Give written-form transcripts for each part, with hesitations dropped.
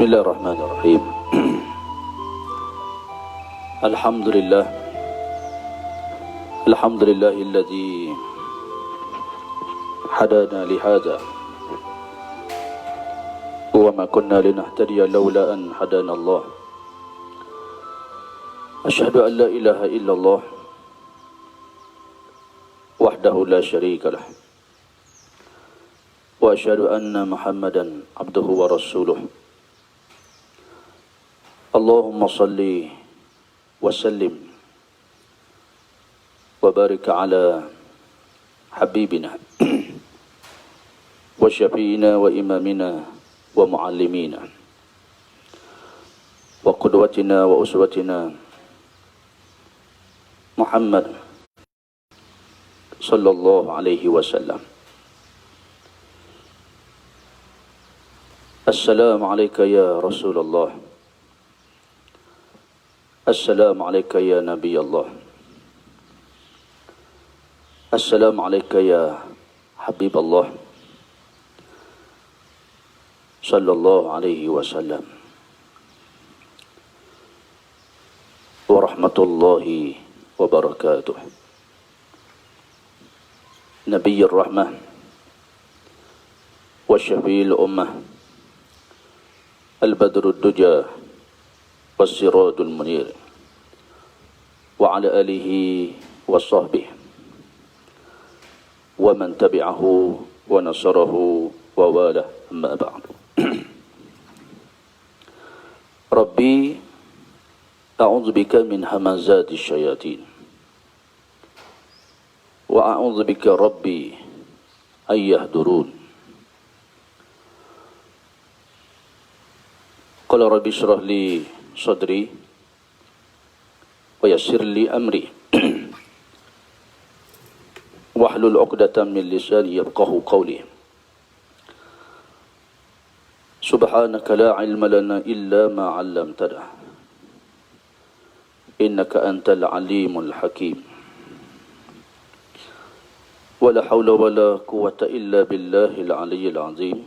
Bismillahirrahmanirrahim. Alhamdulillah. Alhamdulillahilladzi hadana lihada wa ma kunna linahtadiya laula an hadana Allah. Asyhadu an la ilaha illallah wahdahu la syarika lah wa asyhadu anna Muhammadan abduhu wa rasuluh. Allahumma salli wa sallim wa barik ala habibina wa syafi'ina wa imamina wa muallimina wa qudwatina wa uswatina Muhammad sallallahu alaihi wasallam. Assalamu alayka ya Rasulullah. Assalamu alayka ya Nabi Allah. Assalamu alayka ya Habib Allah sallallahu alaihi wasallam wa rahmatullahi wa barakatuh. Nabiyyur rahmah wa syafi'il ummah al-badrud duja was-siradul munir wa ala alihi wa sahbihi wa man tabi'ahu wa nasarahu wa walah, amma ba'du. Rabbi a'udzu bika min hamazati syayatin wa a'udzu bika rabbi ay yahdurun. Qala rabbi shrah li sadri wa yassir li amri wahlul 'uqdatam min lisani yafqahu qawli. Subhanaka la ilma lana illa ma 'allamtana innaka antal alimul hakim. Wala hawla wala quwwata illa billahil aliyyil azim.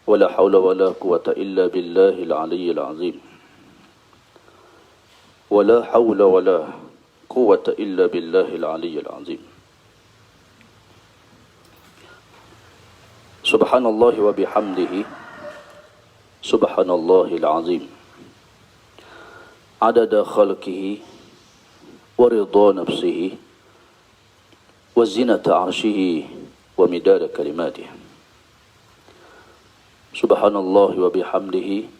Wala hawla wala quwwata illa billahil aliyyil azim. Wala hawla wala quwwata illa billahil aliyyil azim. Subhanallah wa bihamdihi subhanallahil azim. Adada khalqihi wa ridha nafsihi wa zinata arshihi wa midada kalimatihi. Subhanallah wa bihamdihi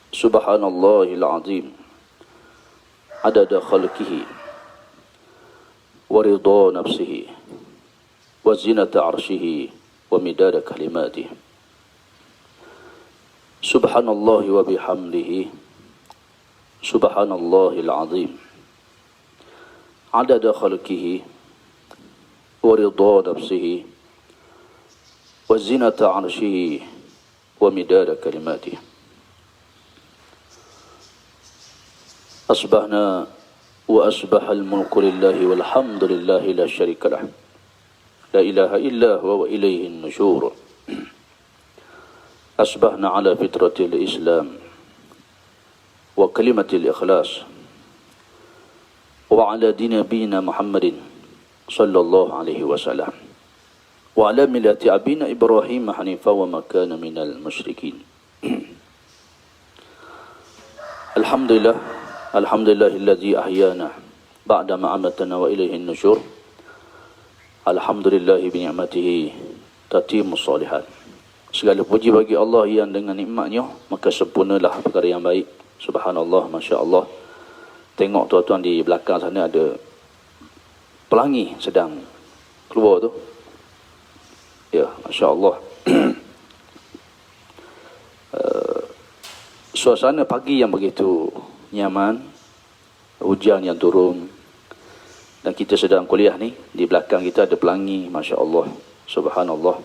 subhanallahil azim. Adada khalqihi wa ridha nafsihi wa zinata arshihi wa midada kalimatihi. Subhanallah wa bihamdihi subhanallahil azim. Adada khalqihi wa ridha nafsihi wa zinata arshihi wa midada kalimatihi. Asbahna wa asbahal mulku lillahi walhamdulillahi la syarika lah. La ilaha illa huwa wa ilayhin nusyur. Asbahna ala fitratil Islam wa kalimatil ikhlas wa ala dini nabiyina Muhammadin sallallahu alaihi wasallam wa ala millati abina Ibrahim hanifa wa ma kana minal musyrikin. Alhamdulillah, alhamdulillahilladzi ahyana ba'da ma amatana wa ilayhin nusyur. Alhamdulillahi bi ni'matihi tatimmus shalihat. Segala puji bagi Allah yang dengan nikmatnya maka sempurnalah perkara yang baik. Subhanallah, masya-Allah. Tengok tuan-tuan di belakang sana ada pelangi sedang keluar tu. Ya, masya-Allah. Suasana pagi yang begitu nyaman, hujan yang turun. Dan kita sedang kuliah ni, di belakang kita ada pelangi, masya Allah, subhanallah.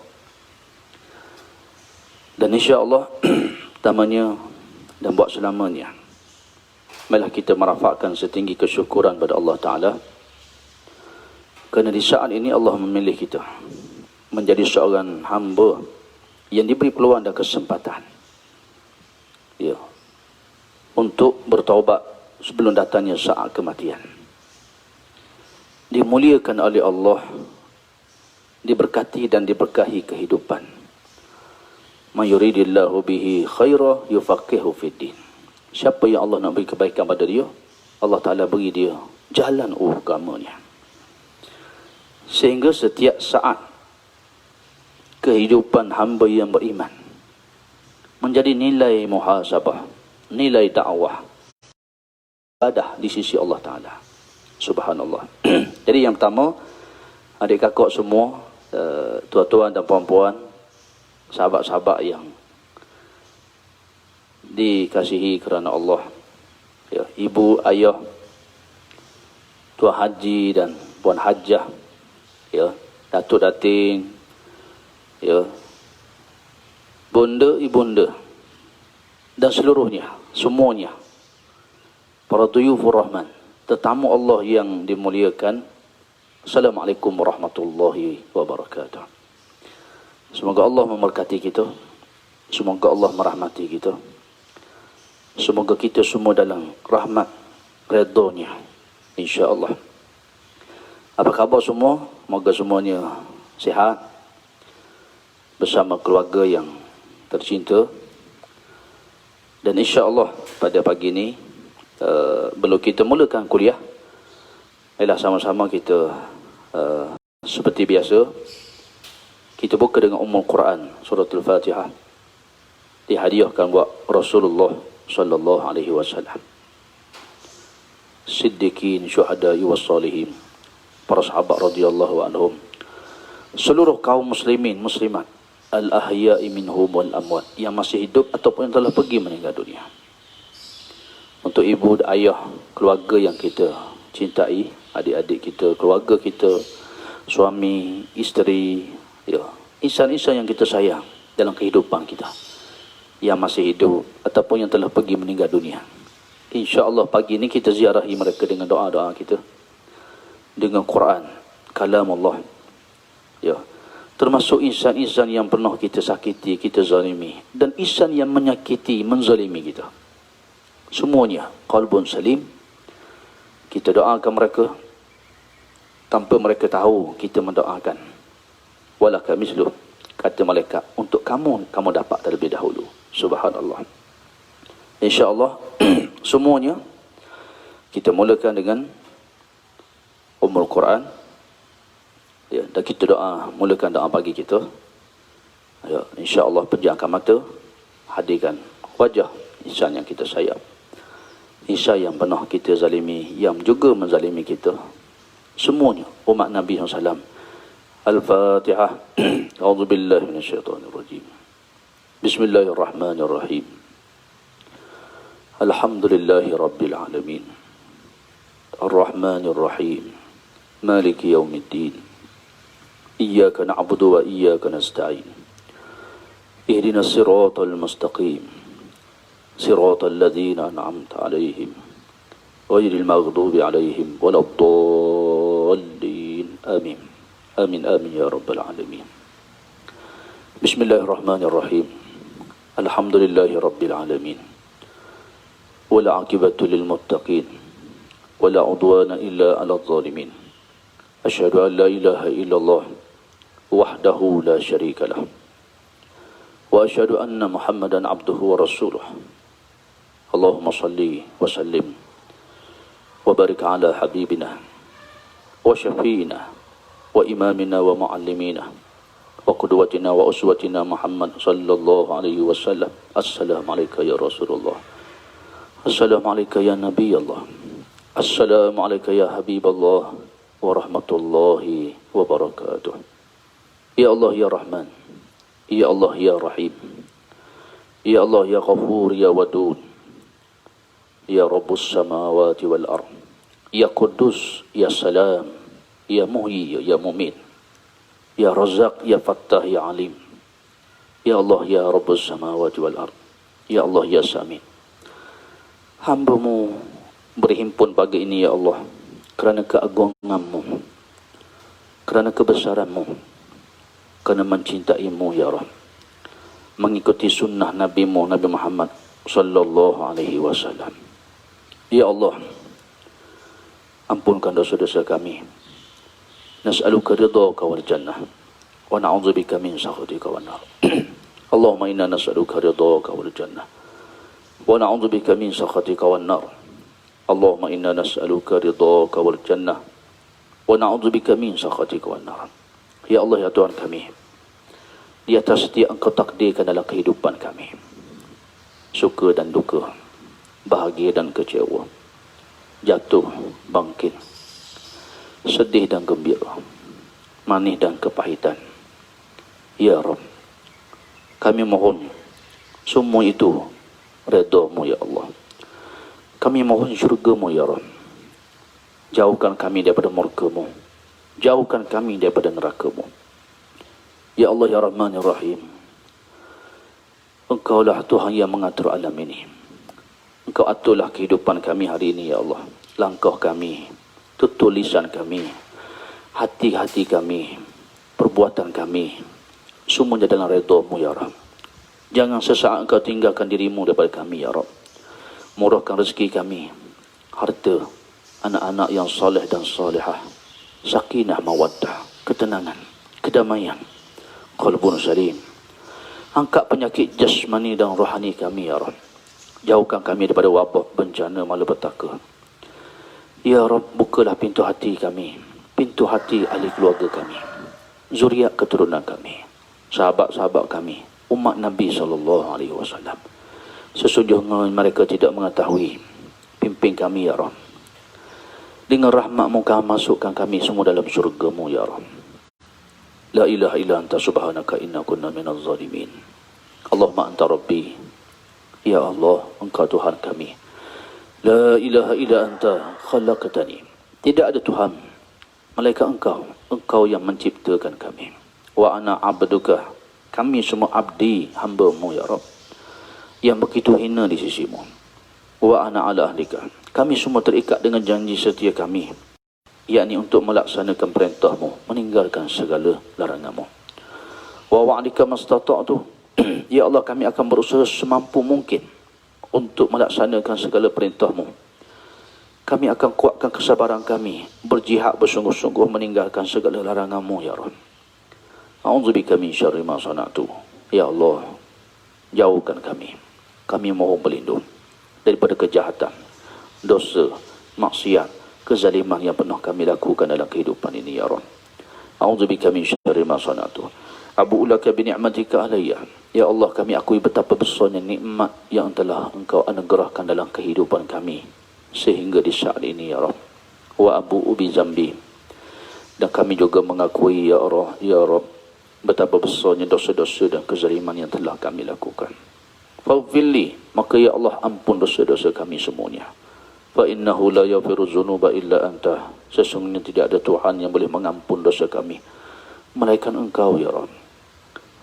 Dan insya Allah, tamanya dan buat selamanya, marilah kita merafakkan setinggi kesyukuran pada Allah Ta'ala. Kerana di saat ini Allah memilih kita menjadi seorang hamba yang diberi peluang dan kesempatan, ya, untuk bertaubat sebelum datangnya saat kematian. Dimuliakan oleh Allah, diberkati dan diberkahi kehidupan. Man yuridillahu bihi khaira yufaqihu fiddin. Siapa yang Allah nak beri kebaikan pada dia, Allah Ta'ala beri dia jalan agamanya. Sehingga setiap saat kehidupan hamba yang beriman menjadi nilai muhasabah, nilai dakwah, ibadah di sisi Allah Ta'ala. Subhanallah. Jadi yang pertama, adik kakak semua, tuan-tuan dan puan-puan, sahabat-sahabat yang dikasihi kerana Allah, ya, ibu, ayah, tuan haji dan puan hajah, ya, datuk dating, ya, bunda, ibunda dan seluruhnya, semuanya, para duyufur rahman, tetamu Allah yang dimuliakan, Assalamualaikum warahmatullahi wabarakatuh. Semoga Allah memberkati kita. Semoga Allah merahmati kita. Semoga kita semua dalam rahmat redha-Nya, insya-Allah. Apa khabar semua? Semoga semuanya sihat bersama keluarga yang tercinta. Dan insya-Allah pada pagi ini belum kita mulakan kuliah, ialah sama-sama kita seperti biasa kita buka dengan Ummul Quran, surah Al-Fatihah, dihadiahkan buat Rasulullah sallallahu alaihi wasallam, siddiqin, syuhada'i wassalihin, para sahabat radhiyallahu anhum, seluruh kaum muslimin muslimat, al-ahya'i minhum wal amwat, yang masih hidup ataupun yang telah pergi meninggal dunia. Untuk ibu, ayah, keluarga yang kita cintai, adik-adik kita, keluarga kita, suami, isteri, ya, insan-insan yang kita sayang dalam kehidupan kita, yang masih hidup ataupun yang telah pergi meninggal dunia. InsyaAllah pagi ini kita ziarahi mereka dengan doa-doa kita, dengan Quran, kalam Allah. Ya, termasuk insan-insan yang pernah kita sakiti, kita zalimi, dan insan yang menyakiti, menzalimi kita. Semuanya qalbun salim, kita doakan mereka tanpa mereka tahu kita mendoakan. Walaka misluh, kata malaikat, untuk kamu dapat terlebih dahulu. Subhanallah. InsyaAllah semuanya kita mulakan dengan Ummul Quran, ya, dan kita mulakan doa pagi kita. Ya, insya-Allah pejamkan mata, hadirkan wajah insan yang kita sayang, insan yang pernah kita zalimi, yang juga menzalimi kita, semuanya umat Nabi SAW. Al-Fatihah. A'udzubillahi minasyaitonirrajim. Bismillahirrahmanirrahim. Alhamdulillahi rabbil alamin. Ar-Rahmanir-Rahim. Maliki yaumiddin. Iyyaka na'budu wa iyyaka nasta'in. Ihdinas siratal mustaqim. Siratal ladzina an'amta 'alaihim ghairil maghdubi 'alaihim waladdallin. Amin. Amin amin ya rabbal alamin. Bismillahirrahmanirrahim. Alhamdulillahi rabbil alamin. Wal 'aqibatu lil muttaqin. Wala 'udwana illa 'alal zalimin. Asyhadu an la ilaha illallah wahdahu la syarika lah. Wa asyhadu anna Muhammadan 'abduhu wa rasuluh. Allahumma salli wa sallim wa barik ala habibina wa syafiina wa imamina wa muallimina wa qudwatina wa uswatina Muhammad sallallahu alaihi wasallam. Assalamu alayka ya Rasulullah. Assalamu alayka ya Nabi Allah. Assalamu alayka ya Habiballah wa rahmatullahi wa barakatuh. Ya Allah ya Rahman, Ya Allah ya Rahim, Ya Allah ya Ghafur ya Wadud, Ya Rabbus samawati wal ard, Ya Quddus ya Salam, Ya Muhyi ya Mumin, Ya Razzaq ya Fattah ya Alim. Ya Allah ya Rabbus samawati wal ard, Ya Allah ya Samin. Hamba-Mu berhimpun pagi ini ya Allah kerana keagungan-Mu, kerana kebesaran-Mu, kerana mencintai-Mu ya Rabb, mengikuti sunnah Nabi-Mu Nabi Muhammad sallallahu alaihi wasallam. Ya Allah, ampunkan dosa-dosa kami. Nas'aluka ridhaka wal jannah wa na'udzubika min sakhatika wan nar. Allahumma inna nas'aluka ridhaka wal jannah wa na'udzubika min sakhatika wan nar. Allahumma inna nas'aluka ridhaka wal jannah wa na'udzubika min sakhatika wan nar. Ya Allah ya Tuhan kami, di atas setiap Engkau takdirkan dalam kehidupan kami, suka dan duka, bahagia dan kecewa, jatuh, bangkit, sedih dan gembira, manis dan kepahitan. Ya Rabb, kami mohon semua itu redha-Mu ya Allah. Kami mohon syurga-Mu ya Rabb. Jauhkan kami daripada murka-Mu, jauhkan kami daripada neraka-Mu. Ya Allah ya Rahman ya Rahim, Engkaulah Tuhan yang mengatur alam ini. Engkau aturlah kehidupan kami hari ini ya Allah. Langkah kami, tutur lisan kami, hati-hati kami, perbuatan kami, semuanya dalam redha-Mu ya Rabb. Jangan sesaat Engkau tinggalkan dirimu daripada kami ya Rabb. Murahkan rezeki kami, harta, anak-anak yang soleh dan solehah, sakinah mawaddah, ketenangan, kedamaian, qalbun salim. Angkat penyakit jasmani dan rohani kami ya Rabb. Jauhkan kami daripada wabak, bencana, malapetaka. Ya Rabb, bukalah pintu hati kami, pintu hati ahli keluarga kami, zuriat keturunan kami, sahabat-sahabat kami, umat Nabi SAW. Sesungguhnya mereka tidak mengetahui. Pimpin kami ya Rabb. Dengan rahmat-Mu kau masukkan kami semua dalam syurga-Mu ya Rabb. La ilaha illa anta subhanaka inna kunna minaz zalimin. Allahumma anta rabbi. Ya Allah, Engkau Tuhan kami. La ilaha illa anta khalaqtani. Tidak ada Tuhan malaikat Engkau. Engkau yang menciptakan kami. Wa ana abduka. Kami semua abdi, hamba-Mu ya Rabb, yang begitu hina di sisi-Mu. Wa ana ala ahlika. Kami semua terikat dengan janji setia kami, yakni untuk melaksanakan perintah-Mu, meninggalkan segala larangan-Mu. Wa wa'alika mastata'tu. Ya Allah, kami akan berusaha semampu mungkin untuk melaksanakan segala perintah-Mu. Kami akan kuatkan kesabaran kami, berjihad bersungguh-sungguh meninggalkan segala larangan-Mu ya Rabb. A'udzubika min syarri ma sana'tu. Ya Allah, jauhkan kami. Kami mohon berlindung daripada kejahatan, dosa, maksiat, kezaliman yang pernah kami lakukan dalam kehidupan ini ya Rabb. A'udzubika min syarri ma sana'tu. Abu'u laka bi ni'matika alayya. Ya Allah, kami akui betapa besarnya nikmat yang telah Engkau anugerahkan dalam kehidupan kami sehingga di saat ini ya Rabb. Wa abu'u bi zambi. Dan kami juga mengakui ya Allah, ya Rabb, betapa besarnya dosa-dosa dan kezaliman yang telah kami lakukan. Faghfirli, maka ya Allah ampun dosa-dosa kami semuanya. Fa innahu la yaghfiru dzunuba illa anta. Sesungguhnya tidak ada Tuhan yang boleh mengampun dosa kami melainkan Engkau ya Rabb.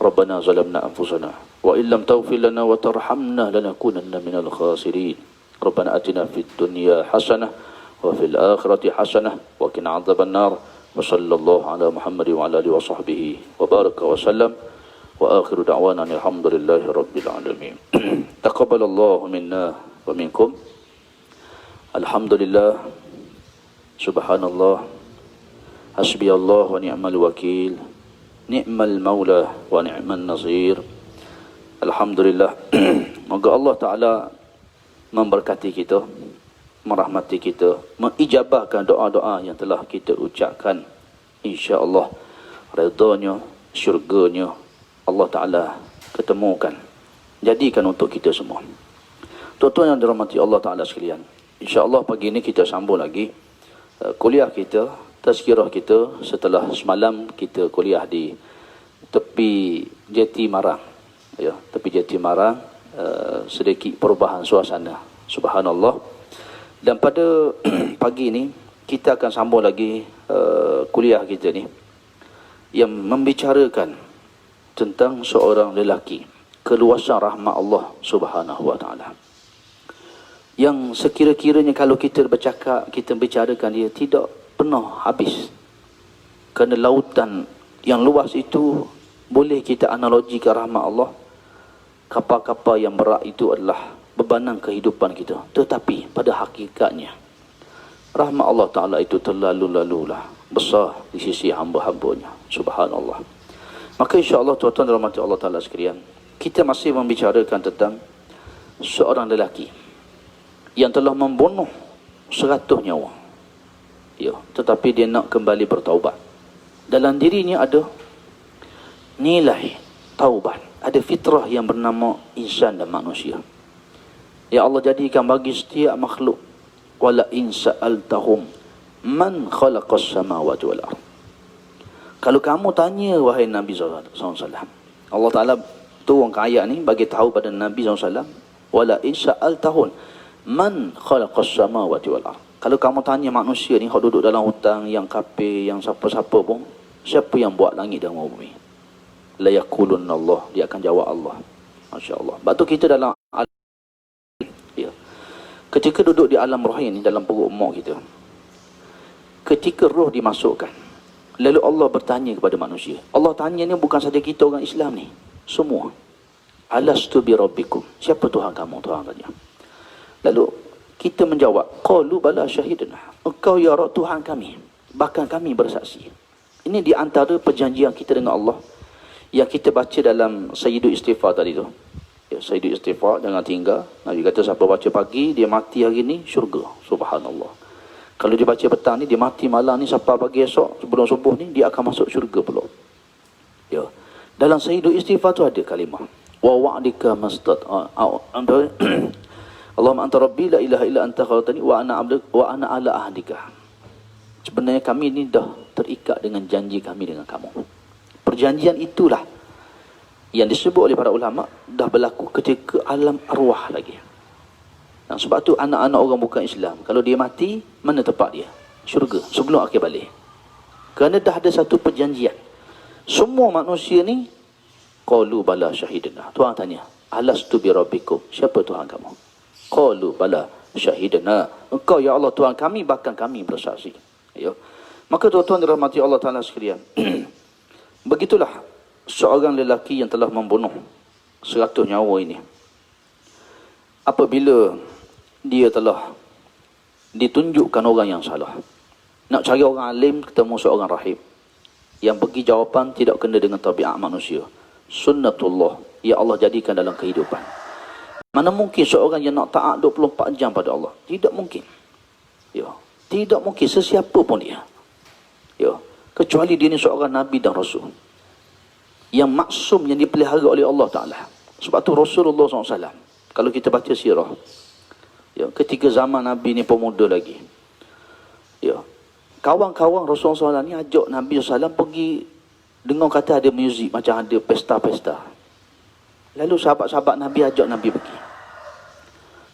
Rabbana zalamna anfusana wa illam taghfir lana wa tarhamna lanakunanna minal khasirin. Rabbana atina fid dunya hasanah wa fil akhirati hasanah wa qina adzabannar. Wa sallallahu ala Muhammad wa ala alihi wa sahbihi wa baraka wa sallam. Wa akhiru da'wana alhamdulillahi rabbil alamin. Taqabbalallahu minna wa minkum. Alhamdulillah. Subhanallah. Hasbiyallah wa ni'mal wakil. Ni'mal maula wa ni'mal nasir. Alhamdulillah. Moga Allah Ta'ala memberkati kita, merahmati kita, mengijabahkan doa-doa yang telah kita ucapkan. InsyaAllah redanya, syurganya Allah Ta'ala ketemukan, jadikan untuk kita semua. Tuan-tuan yang dirahmati Allah Ta'ala sekalian, InsyaAllah pagi ini kita sambung lagi kuliah kita, tazkirah kita setelah semalam kita kuliah di tepi Jeti Marang. Ya, tepi Jeti Marang, sedikit perubahan suasana. Subhanallah. Dan pada pagi ini kita akan sambung lagi kuliah kita ni yang membicarakan tentang seorang lelaki, keluasan rahmat Allah Subhanahu wa taala, yang sekira-kiranya kalau kita bercakap, kita bicarakan dia tidak pernah habis. Kerana lautan yang luas itu boleh kita analogikan rahmat Allah. Kapal-kapal yang berat itu adalah bebanan kehidupan kita. Tetapi pada hakikatnya rahmat Allah Ta'ala itu terlalu-lalulah besar di sisi hamba-hambanya. Subhanallah. Maka insyaAllah tuan-tuan dan rahmati Allah Ta'ala sekalian, kita masih membicarakan tentang seorang lelaki yang telah membunuh 100 nyawa. Ya, tetapi dia nak kembali bertaubat. Dalam dirinya ada nilai taubat, ada fitrah yang bernama insan dan manusia. Ya Allah jadikan bagi setiap makhluk, wala in sa'altahum man khalaqas samawati wal ardh. Kalau kamu tanya wahai Nabi SAW, Allah Ta'ala turunkan ayat ni bagi tahu pada Nabi SAW, wala in sa'altahum man khalaqas samawati wal ardh. Kalau kamu tanya manusia ni, yang duduk dalam hutang, yang kafir, yang siapa-siapa pun, siapa yang buat langit dan bumi? La yaqulunna Allah, dia akan jawab Allah. Masya-Allah. Sebab tu kita dalam ya, ketika duduk di alam roh ini, dalam perut mak kita, ketika roh dimasukkan, Lalu Allah bertanya kepada manusia. Allah tanya ni bukan saja kita orang Islam ni. Semua. Alastu bi rabbikum. Siapa Tuhan kamu? Tuhan tanya. Lalu kita menjawab, qalu bala syahidna. Engkau ya Rabb Tuhan kami. Bahkan kami bersaksi. Ini di antara perjanjian kita dengan Allah yang kita baca dalam Sayyidul Istighfar tadi tu. Ya, Sayyidul Istighfar jangan tinggal. Nabi kata siapa baca pagi dia mati hari ni syurga. Subhanallah. Kalau dia baca petang ni dia mati malam ni sampai pagi esok sebelum subuh ni dia akan masuk syurga pula. Ya. Dalam Sayyidul Istighfar tu ada kalimah wa wa'dika mastat. Allahumma anta rabbi la ilaha illa anta khalaqtani wa ana abduka wa ana ala ahdika. Sebenarnya kami ni dah terikat dengan janji kami dengan kamu. Perjanjian itulah yang disebut oleh para ulama dah berlaku ketika alam arwah lagi. Dan sebab tu anak-anak orang bukan Islam, kalau dia mati, mana tempat dia? Syurga, sebelum akhir balik. Kerana dah ada satu perjanjian. Semua manusia ni qalu bala syahidna. Tuhan tanya, alastu bi rabbikum? Siapa Tuhan kamu? Qalu bala syahidna. Engkau ya Allah Tuhan kami, bahkan kami bersaksi. Ya. Maka tuan-tuan dirahmati Allah Ta'ala sekalian. Begitulah seorang lelaki yang telah membunuh 100 nyawa ini. Apabila dia telah ditunjukkan orang yang salah. Nak cari orang alim, ketemu seorang rahib. Yang bagi jawapan tidak kena dengan tabiat manusia. Sunnatullah, ya Allah jadikan dalam kehidupan. Mana mungkin seorang yang nak taat 24 jam pada Allah? Tidak mungkin. Ya. Tidak mungkin sesiapa pun dia. Ya. Kecuali dia ni seorang Nabi dan Rasul. Yang maksum, yang dipelihara oleh Allah Ta'ala. Sebab tu Rasulullah SAW, kalau kita baca sirah, ya, ketika zaman Nabi ni pemuda lagi, ya, kawan-kawan Rasulullah SAW ni ajak Nabi SAW pergi, dengar kata ada muzik, macam ada pesta-pesta. Lalu sahabat-sahabat Nabi ajak Nabi pergi.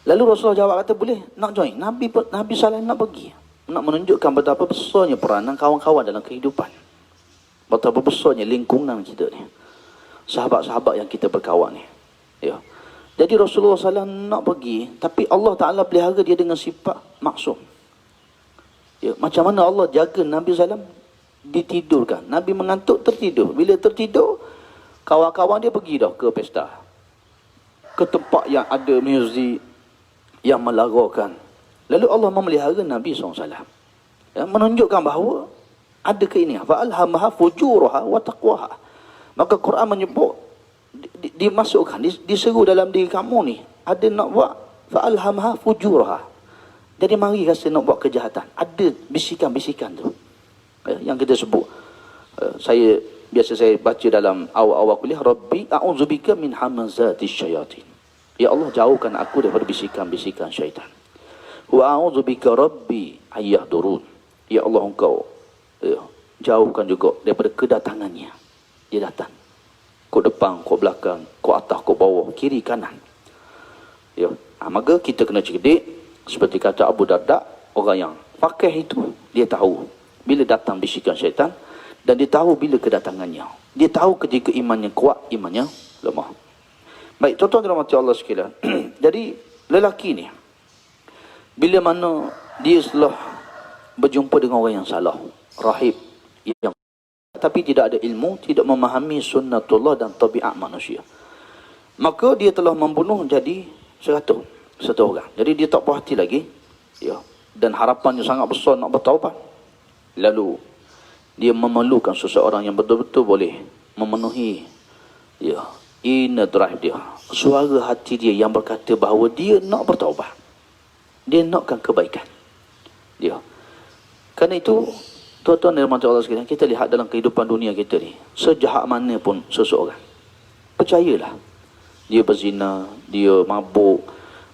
Lalu Rasulullah jawab kata, boleh nak join. Nabi SAW nak pergi, nak menunjukkan betapa besarnya peranan kawan-kawan dalam kehidupan. Betapa besarnya lingkungan kita ni. Sahabat-sahabat yang kita berkawan ni. Ya. Jadi Rasulullah SAW nak pergi, tapi Allah Ta'ala pelihara dia dengan sifat maksum. Ya. Macam mana Allah jaga Nabi SAW? Ditidurkan. Nabi mengantuk, tertidur. Bila tertidur, kawan-kawan dia pergi dah ke pesta. Ke tempat yang ada muzik yang melarakan. Lalu Allah memelihara Nabi SAW. Ya, menunjukkan bahawa ada keinginan. Fa'alhamaha fujuraha wa taqwaha. Maka Quran menyebut, dimasukkan, diseru dalam diri kamu ni, ada nak buat fa'alhamaha fujuraha. Jadi mari rasa nak buat kejahatan. Ada bisikan-bisikan tu. Ya, yang kita sebut. Biasa saya baca dalam awal-awal kuliah, Rabbi a'udzubika min hamazatis syayatin. Ya Allah, jauhkan aku daripada bisikan-bisikan syaitan. Wa a'udzubika rabbi ayyahdurun. Ya Allah, engkau jauhkan juga daripada kedatangannya. Dia datang. Kau depan, kau belakang, kau atas, kau bawah, kiri, kanan. Ya. Maka kita kena cerdik. Seperti kata Abu Darda, orang yang fakih itu, dia tahu bila datang bisikan syaitan. Dan dia tahu bila kedatangannya. Dia tahu ketika imannya kuat, imannya lemah. Baik, tuan-tuan dan puan-puan Allah sekalian. Jadi, lelaki ni, bila mana dia setelah berjumpa dengan orang yang salah, rahib, yang tapi tidak ada ilmu, tidak memahami sunnatullah dan tabiat manusia, maka dia telah membunuh jadi 100 orang. Jadi dia tak puas hati lagi, ya, dan harapannya sangat besar nak bertaubat. Lalu dia memerlukan seseorang yang betul-betul boleh memenuhi, ya, inner drive dia, suara hati dia yang berkata bahawa dia nak bertaubat, dia nakkan kebaikan dia. Kerana itu, tuan-tuan dan puan-puan Allah sekalian, kita lihat dalam kehidupan dunia kita ni, sejahat mana pun seseorang, percayalah, dia berzina, dia mabuk,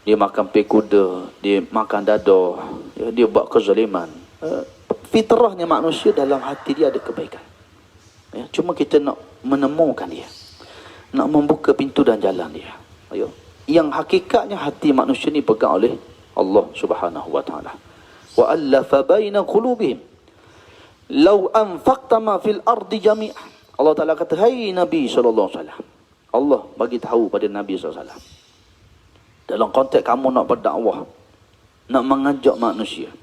dia makan pek kuda, dia makan dadah, ya, dia buat kezaliman, fitrahnya manusia dalam hati dia ada kebaikan. Ya, cuma kita nak menemukan dia, nak membuka pintu dan jalan dia. Ayo. Yang hakikatnya hati manusia ni pegang oleh Allah Subhanahu wa taala. Wa allafa baina qulubihim law anfaqta ma fil ardi jami'an. Allah Taala kata, hai Nabi sallallahu alaihi wasallam, Allah bagi tahu pada Nabi sallallahu alaihi wasallam, dalam konteks kamu nak berdakwah, nak mengajak manusia,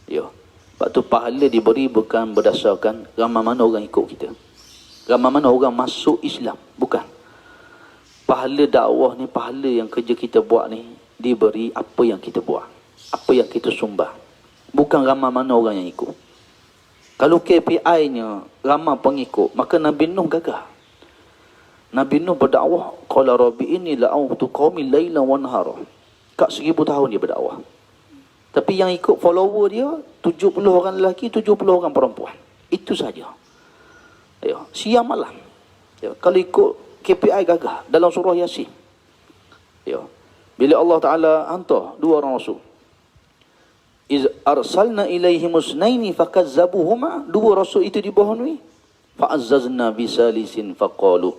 ya, Sebab tu pahala diberi bukan berdasarkan ramai mana orang ikut kita, ramai mana orang masuk Islam. Bukan. Pahala dakwah ni, pahala yang kerja kita buat ni, diberi apa yang kita buat, apa yang kita sumbang. Bukan ramai mana orang yang ikut. Kalau KPI-nya ramai pengikut, maka Nabi Nuh gagah. Nabi Nuh berdakwah, qala rabbi inni la'autu qaumi lailan wa nahara. Kat 1000 tahun dia berdakwah. Tapi yang ikut follower dia 70 orang lelaki, 70 orang perempuan. Itu saja. Ya, siang malam. Ya, kalau ikut KPI gagah dalam surah Yasin. Ya. Bila Allah Taala hantar 2 orang rasul. Iz arsalna ilaihim usnaini fakazzabuhuma. 2 rasul itu dibohongi. Fa'azzazna bisalisin faqalu.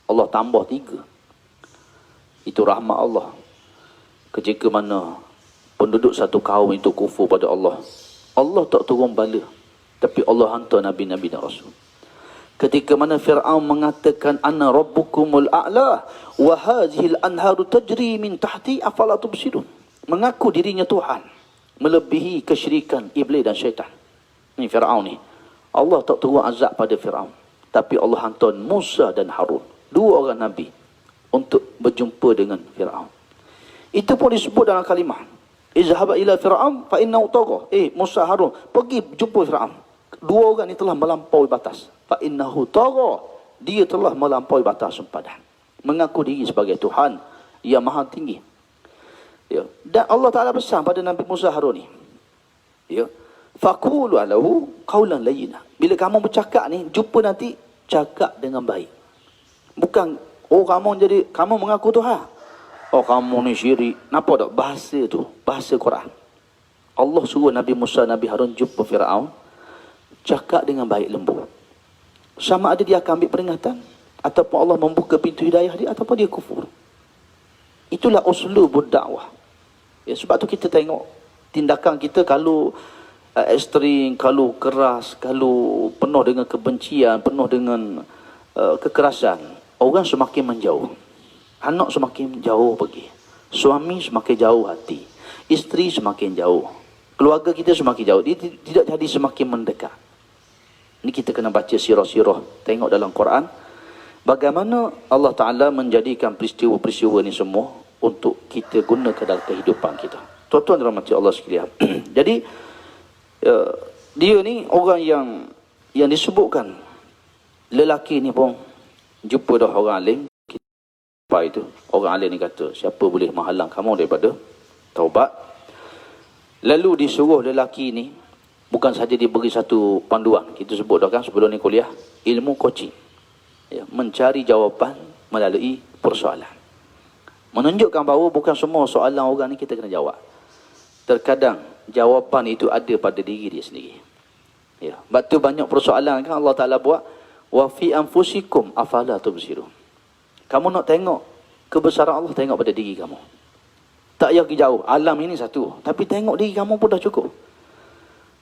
Allah tambah 3. Itu rahmat Allah. Ketika mana penduduk satu kaum itu kufur pada Allah, Allah tak turun bala, tapi Allah hantar nabi-nabi dan rasul. Ketika mana Fir'aun mengatakan ana rabbukumul a'la wa hadhil anharu tajri min tahti afala tubsirun, mengaku dirinya Tuhan, melebihi kesyirikan iblis dan syaitan. Ni Fir'aun ni. Allah tak turun azab pada Fir'aun, tapi Allah hantar Musa dan Harun, 2 orang nabi, untuk berjumpa dengan Fir'aun. Itu pun disebut dalam kalimah izhab ila Fir'aun fa innahu tagha. Musa, Harun, pergi jumpa Fir'aun. 2 orang ni telah melampaui batas. Fa innahu tagha. Dia telah melampaui batas sempadan. Mengaku diri sebagai Tuhan yang maha tinggi. Ya. Dan Allah Ta'ala pesan pada Nabi Musa, Harun ni. Ya. Faqulu lahu qawlan layyina. Bila kamu bercakap ni, jumpa nanti, cakap dengan baik. Bukan, kamu mengaku Tuhan. Oh, kamu ni syirik. Nampak tak bahasa tu? Bahasa Quran. Allah suruh Nabi Musa, Nabi Harun jumpa Fir'aun, cakap dengan baik lembut. Sama ada dia akan ambil peringatan, ataupun Allah membuka pintu hidayah dia, ataupun dia kufur. Itulah uslubud dakwah. Ya, sebab tu kita tengok tindakan kita kalau ekstrim, kalau keras, kalau penuh dengan kebencian, penuh dengan kekerasan, orang semakin menjauh. Anak semakin jauh pergi. Suami semakin jauh hati. Isteri semakin jauh. Keluarga kita semakin jauh. Dia tidak jadi semakin mendekat. Ini kita kena baca sirah-sirah. Tengok dalam Quran. Bagaimana Allah Ta'ala menjadikan peristiwa-peristiwa ni semua untuk kita guna ke dalam kehidupan kita. Tuan-tuan dirahmati Allah sekalian. Jadi, dia ni orang yang disebutkan. Lelaki ni pun jumpa dah orang alim. Apa itu? Orang alim ni kata, siapa boleh menghalang kamu daripada taubat? Lalu disuruh lelaki ni, bukan saja diberi satu panduan, kita sebut dah kan sebelum ni kuliah, ilmu coaching. Ya, mencari jawapan melalui persoalan. Menunjukkan bahawa bukan semua soalan orang ni kita kena jawab. Terkadang jawapan itu ada pada diri dia sendiri. Ya, sebab tu banyak persoalan kan Allah Ta'ala buat, wa fi anfusikum afala tubsirun. Kamu nak tengok kebesaran Allah, tengok pada diri kamu. Tak payah pergi jauh. Alam ini satu. Tapi tengok diri kamu pun dah cukup.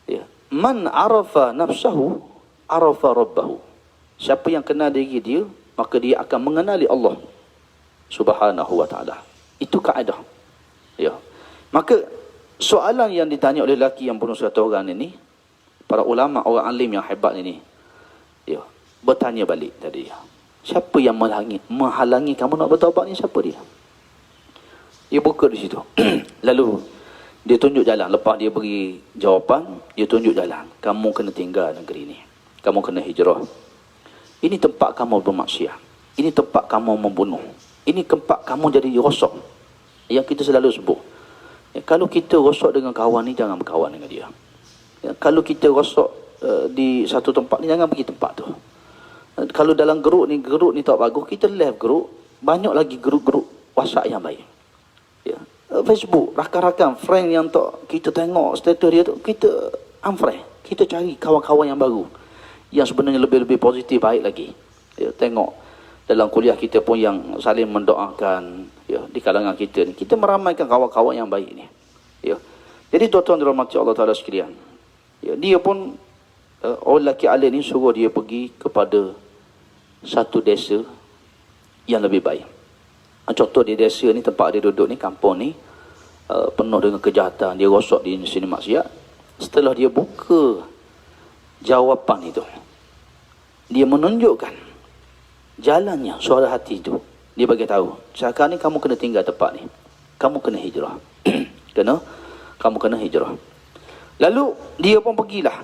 Ya. Man arafa nafsahu, arafa rabbahu. Siapa yang kenal diri dia, maka dia akan mengenali Allah Subhanahu wa ta'ala. Itu kaedah. Ya. Maka soalan yang ditanya oleh lelaki yang bunuh 100 orang ini, para ulama, orang alim yang hebat ini, ya, bertanya balik tadi. Siapa yang menghalangi kamu nak bertaubat ni? Siapa dia? Dia buka di situ. Lalu dia tunjuk jalan. Lepas dia beri jawapan, dia tunjuk jalan. Kamu kena tinggal negeri ni. Kamu kena hijrah. Ini tempat kamu bermaksiat. Ini tempat kamu membunuh. Ini tempat kamu jadi rosak. Yang kita selalu sebut. Ya, kalau kita rosak dengan kawan ni, jangan berkawan dengan dia. Ya, kalau kita rosak di satu tempat ni, jangan pergi tempat tu. Kalau dalam geruk ni tak bagus, kita left geruk. Banyak lagi geruk-geruk WhatsApp yang baik. Ya. Facebook, rakan-rakan, friend yang tak kita tengok status dia tu, kita unfriend. Kita cari kawan-kawan yang baru, yang sebenarnya lebih-lebih positif, baik lagi. Ya, tengok dalam kuliah kita pun yang saling mendoakan, ya, di kalangan kita ni. Kita meramaikan kawan-kawan yang baik ni. Ya. Jadi tuan-tuan dirahmati Allah Ta'ala sekalian. Ya, dia pun, orang lelaki alim ni suruh dia pergi kepada satu desa yang lebih baik. Contoh di desa ni, tempat dia duduk ni, kampung ni, penuh dengan kejahatan, dia rosak di sini maksiat. setelah dia buka jawapan itu, dia menunjukkan jalannya suara hati itu. Dia bagi tahu, sekarang ni kamu kena tinggal tempat ni, kamu kena hijrah. Kamu kena hijrah. Lalu dia pun pergilah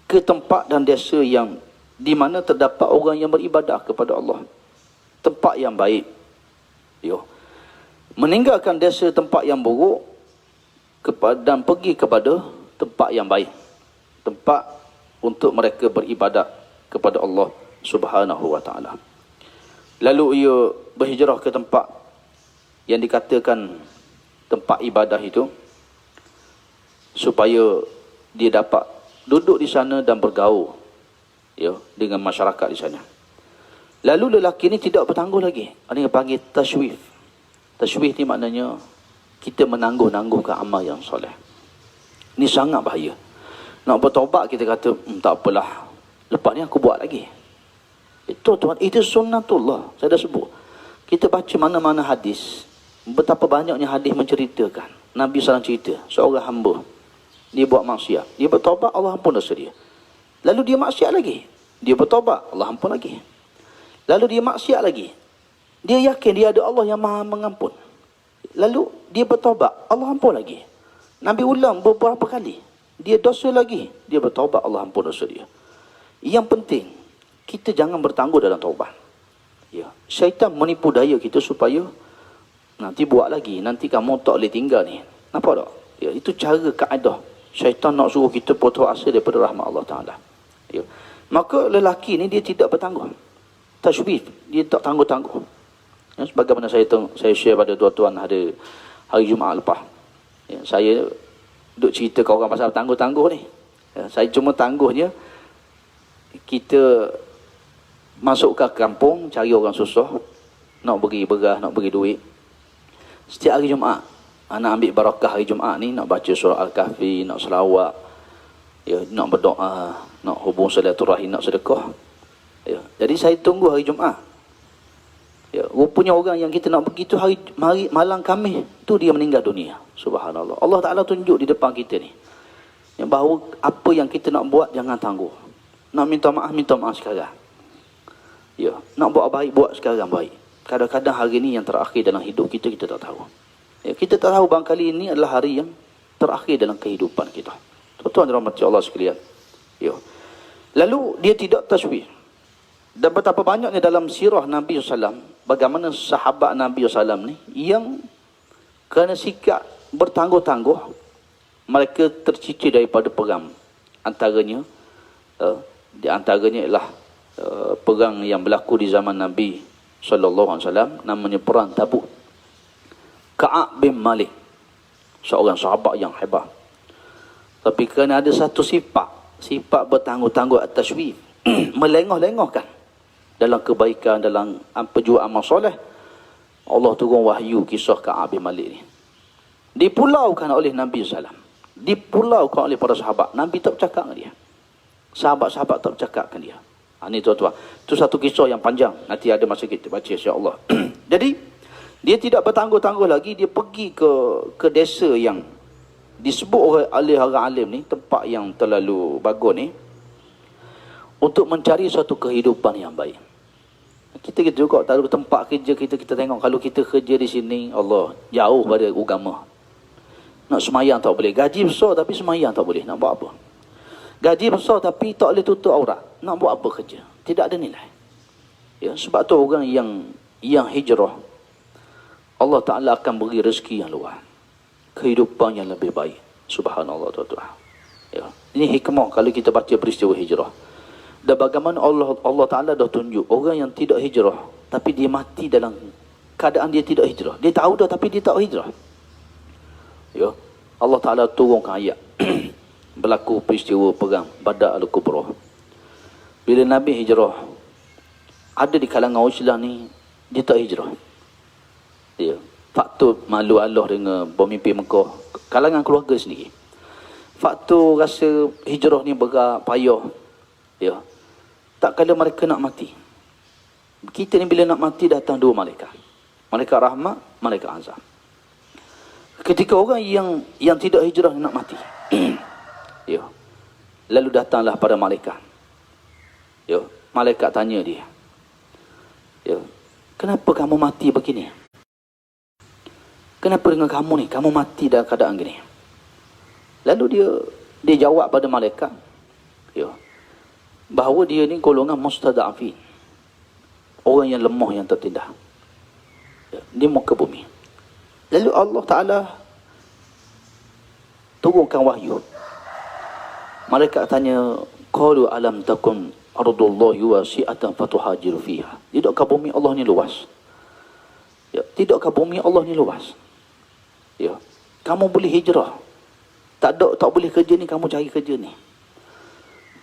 ke tempat dan desa yang di mana terdapat orang yang beribadah kepada Allah, tempat yang baik. Meninggalkan desa tempat yang buruk dan pergi kepada tempat yang baik, tempat untuk mereka beribadat kepada Allah Subhanahu wa ta'ala. Lalu ia berhijrah ke tempat yang dikatakan tempat ibadah itu, supaya dia dapat duduk di sana dan bergaul dengan masyarakat di sana. Lalu lelaki ni tidak bertangguh lagi. Ada yang panggil tashwif. Tashwif ni maknanya kita menangguh-nangguhkan amal yang soleh. Ini sangat bahaya. Nak bertaubat kita kata, tak apalah, lepas ni aku buat lagi. Itu tuan, itu sunnatullah. Saya dah sebut. Kita baca mana-mana hadis, betapa banyaknya hadis menceritakan. Nabi SAW cerita, seorang hamba, dia buat maksiat, dia bertaubat, Allah ampun dosa dia. Lalu dia maksiat lagi, dia bertaubat, Allah ampun lagi. Lalu dia maksiat lagi, dia yakin dia ada Allah yang maha mengampun. Lalu dia bertaubat, Allah ampun lagi. Nabi ulang beberapa kali, dia dosa lagi, dia bertaubat, Allah ampun dosa dia. Yang penting, kita jangan bertangguh dalam taubat. Syaitan menipu daya kita supaya nanti buat lagi, nanti kamu tak boleh tinggal ni. Nampak tak? Itu cara kaedah. Syaitan nak suruh kita putus asa daripada rahmat Allah Ta'ala. Maka lelaki ni dia tidak bertangguh. Tashwif, dia tak tangguh-tangguh. Sebagaimana saya share pada tuan-tuan ada hari Jumaat lepas. Saya duk cerita ke orang pasal tangguh-tangguh ni. Saya cuma tangguhnya, kita masuk ke kampung, cari orang susah, nak beri beras, nak beri duit. Setiap hari Jumaat, nak ambil barakah hari Jumaat ni, nak baca surah Al-Kahfi, nak selawat, nak berdoa, nak hubung silaturahim, nak sedekah. Jadi saya tunggu hari Jumaat. Rupanya orang yang kita nak pergi tu hari malam Khamis tu dia meninggal dunia. Subhanallah. Allah Ta'ala tunjuk di depan kita ni, yang bahawa apa yang kita nak buat jangan tangguh. Nak minta maaf sekarang. Nak buat baik, buat sekarang baik. Kadang-kadang hari ni yang terakhir dalam hidup kita, kita tak tahu. Kita tak tahu barangkali ini adalah hari yang terakhir dalam kehidupan kita. Tuan-tuan dirahmati Allah sekalian. Lalu dia tidak tashwih. Dan betapa banyaknya dalam sirah Nabi SAW, bagaimana sahabat Nabi SAW ni yang kerana sikap bertangguh-tangguh, mereka tercicir daripada perang. Antaranya, di antaranya ialah perang yang berlaku di zaman Nabi SAW, namanya perang Tabuk. Ka'ab bin Malik, seorang sahabat yang hebat, tapi kerana ada satu sifat bertangguh-tangguh at-tashwif, melengah-lengahkan dalam kebaikan, dalam perjuangan amal soleh, Allah turun wahyu kisah Ka'ab bin Malik ni. Dipulaukan oleh Nabi SAW, dipulaukan oleh para sahabat. Nabi tak bercakap dengan dia, sahabat-sahabat tak bercakap dengan dia. Ini tuan-tuan, itu satu kisah yang panjang, nanti ada masa kita baca insya-Allah. Jadi dia tidak bertangguh-tangguh lagi, dia pergi ke desa yang disebut oleh orang alim ni, tempat yang terlalu bagus ni, untuk mencari suatu kehidupan yang baik. Kita juga tahu tempat kerja kita tengok, kalau kita kerja di sini, Allah, jauh pada agama. Nak semayang tak boleh, gaji besar tapi semayang tak boleh, nak buat apa? Gaji besar tapi tak boleh tutup aurat, nak buat apa kerja? Tidak ada nilai. Sebab tu orang yang hijrah, Allah Ta'ala akan beri rezeki yang luar, kehidupan yang lebih baik. Subhanallah tuan-tuan. Ini hikmah kalau kita baca peristiwa hijrah. Dan bagaimana Allah Ta'ala dah tunjuk orang yang tidak hijrah, tapi dia mati dalam keadaan dia tidak hijrah. Dia tahu dah tapi dia tak hijrah. Allah Ta'ala turunkan ayat. Berlaku peristiwa perang Badar Al-Kubra. Bila Nabi hijrah, ada di kalangan Islam ni, dia tak hijrah. Faktor malu Allah dengan pemimpin Mekah, kalangan keluarga sendiri. Faktor rasa hijrah ni berat, payah. Tak kala mereka nak mati. Kita ni bila nak mati datang dua malaikat. Malaikat rahmat, malaikat azab. Ketika orang yang tidak hijrah nak mati, Ya. Lalu datanglah pada malaikat. Ya. Malaikat tanya dia. Ya. Kenapa kamu mati begini? Kenapa dengan kamu ni? Kamu mati dalam keadaan gini. Lalu dia jawab pada malaikat, ya, bahawa dia ni golongan mustada'afin. Orang yang lemah, yang tertindas. Ya, di muka bumi. Lalu Allah Ta'ala turunkan wahyu. Malaikat tanya, qalu alam takun ardullahi wasi'atan fatuhajiru fiha. Tidakkah bumi Allah ni luas? Ya, tidakkah bumi Allah ni luas? Ya, kamu boleh hijrah. Tak boleh kerja ni, kamu cari kerja ni.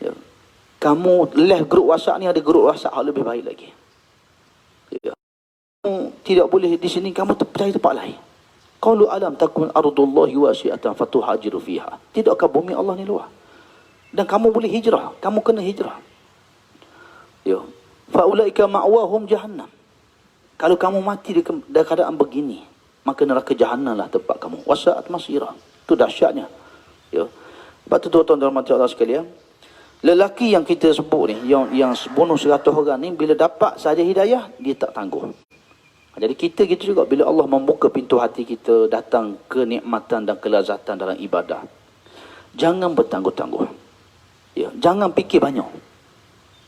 Ya. Kamu leh grup WhatsApp ni, ada grup WhatsApp yang lebih baik lagi. Ya. Kamu tidak boleh di sini, kamu cari tempat lain. Qalu alam takun ardullahi wasi'atan fatuhajiru fiha. Tidakkah bumi Allah ni luas? Dan kamu boleh hijrah, kamu kena hijrah. Ya. Fa ulaika ma'wahum jahannam. Kalau kamu mati dalam keadaan begini, maka neraka jahannam lah tempat kamu. Wasa'at masirah. Itu dahsyatnya. Ya. Sebab tu tuan-tuan dan rahmati Allah sekalian, lelaki yang kita sebut ni, yang bunuh 100 orang ni, bila dapat saja hidayah, dia tak tangguh. Jadi kita gitu juga, bila Allah membuka pintu hati kita, datang kenikmatan dan kelazatan dalam ibadah, jangan bertangguh-tangguh. Ya. Jangan fikir banyak.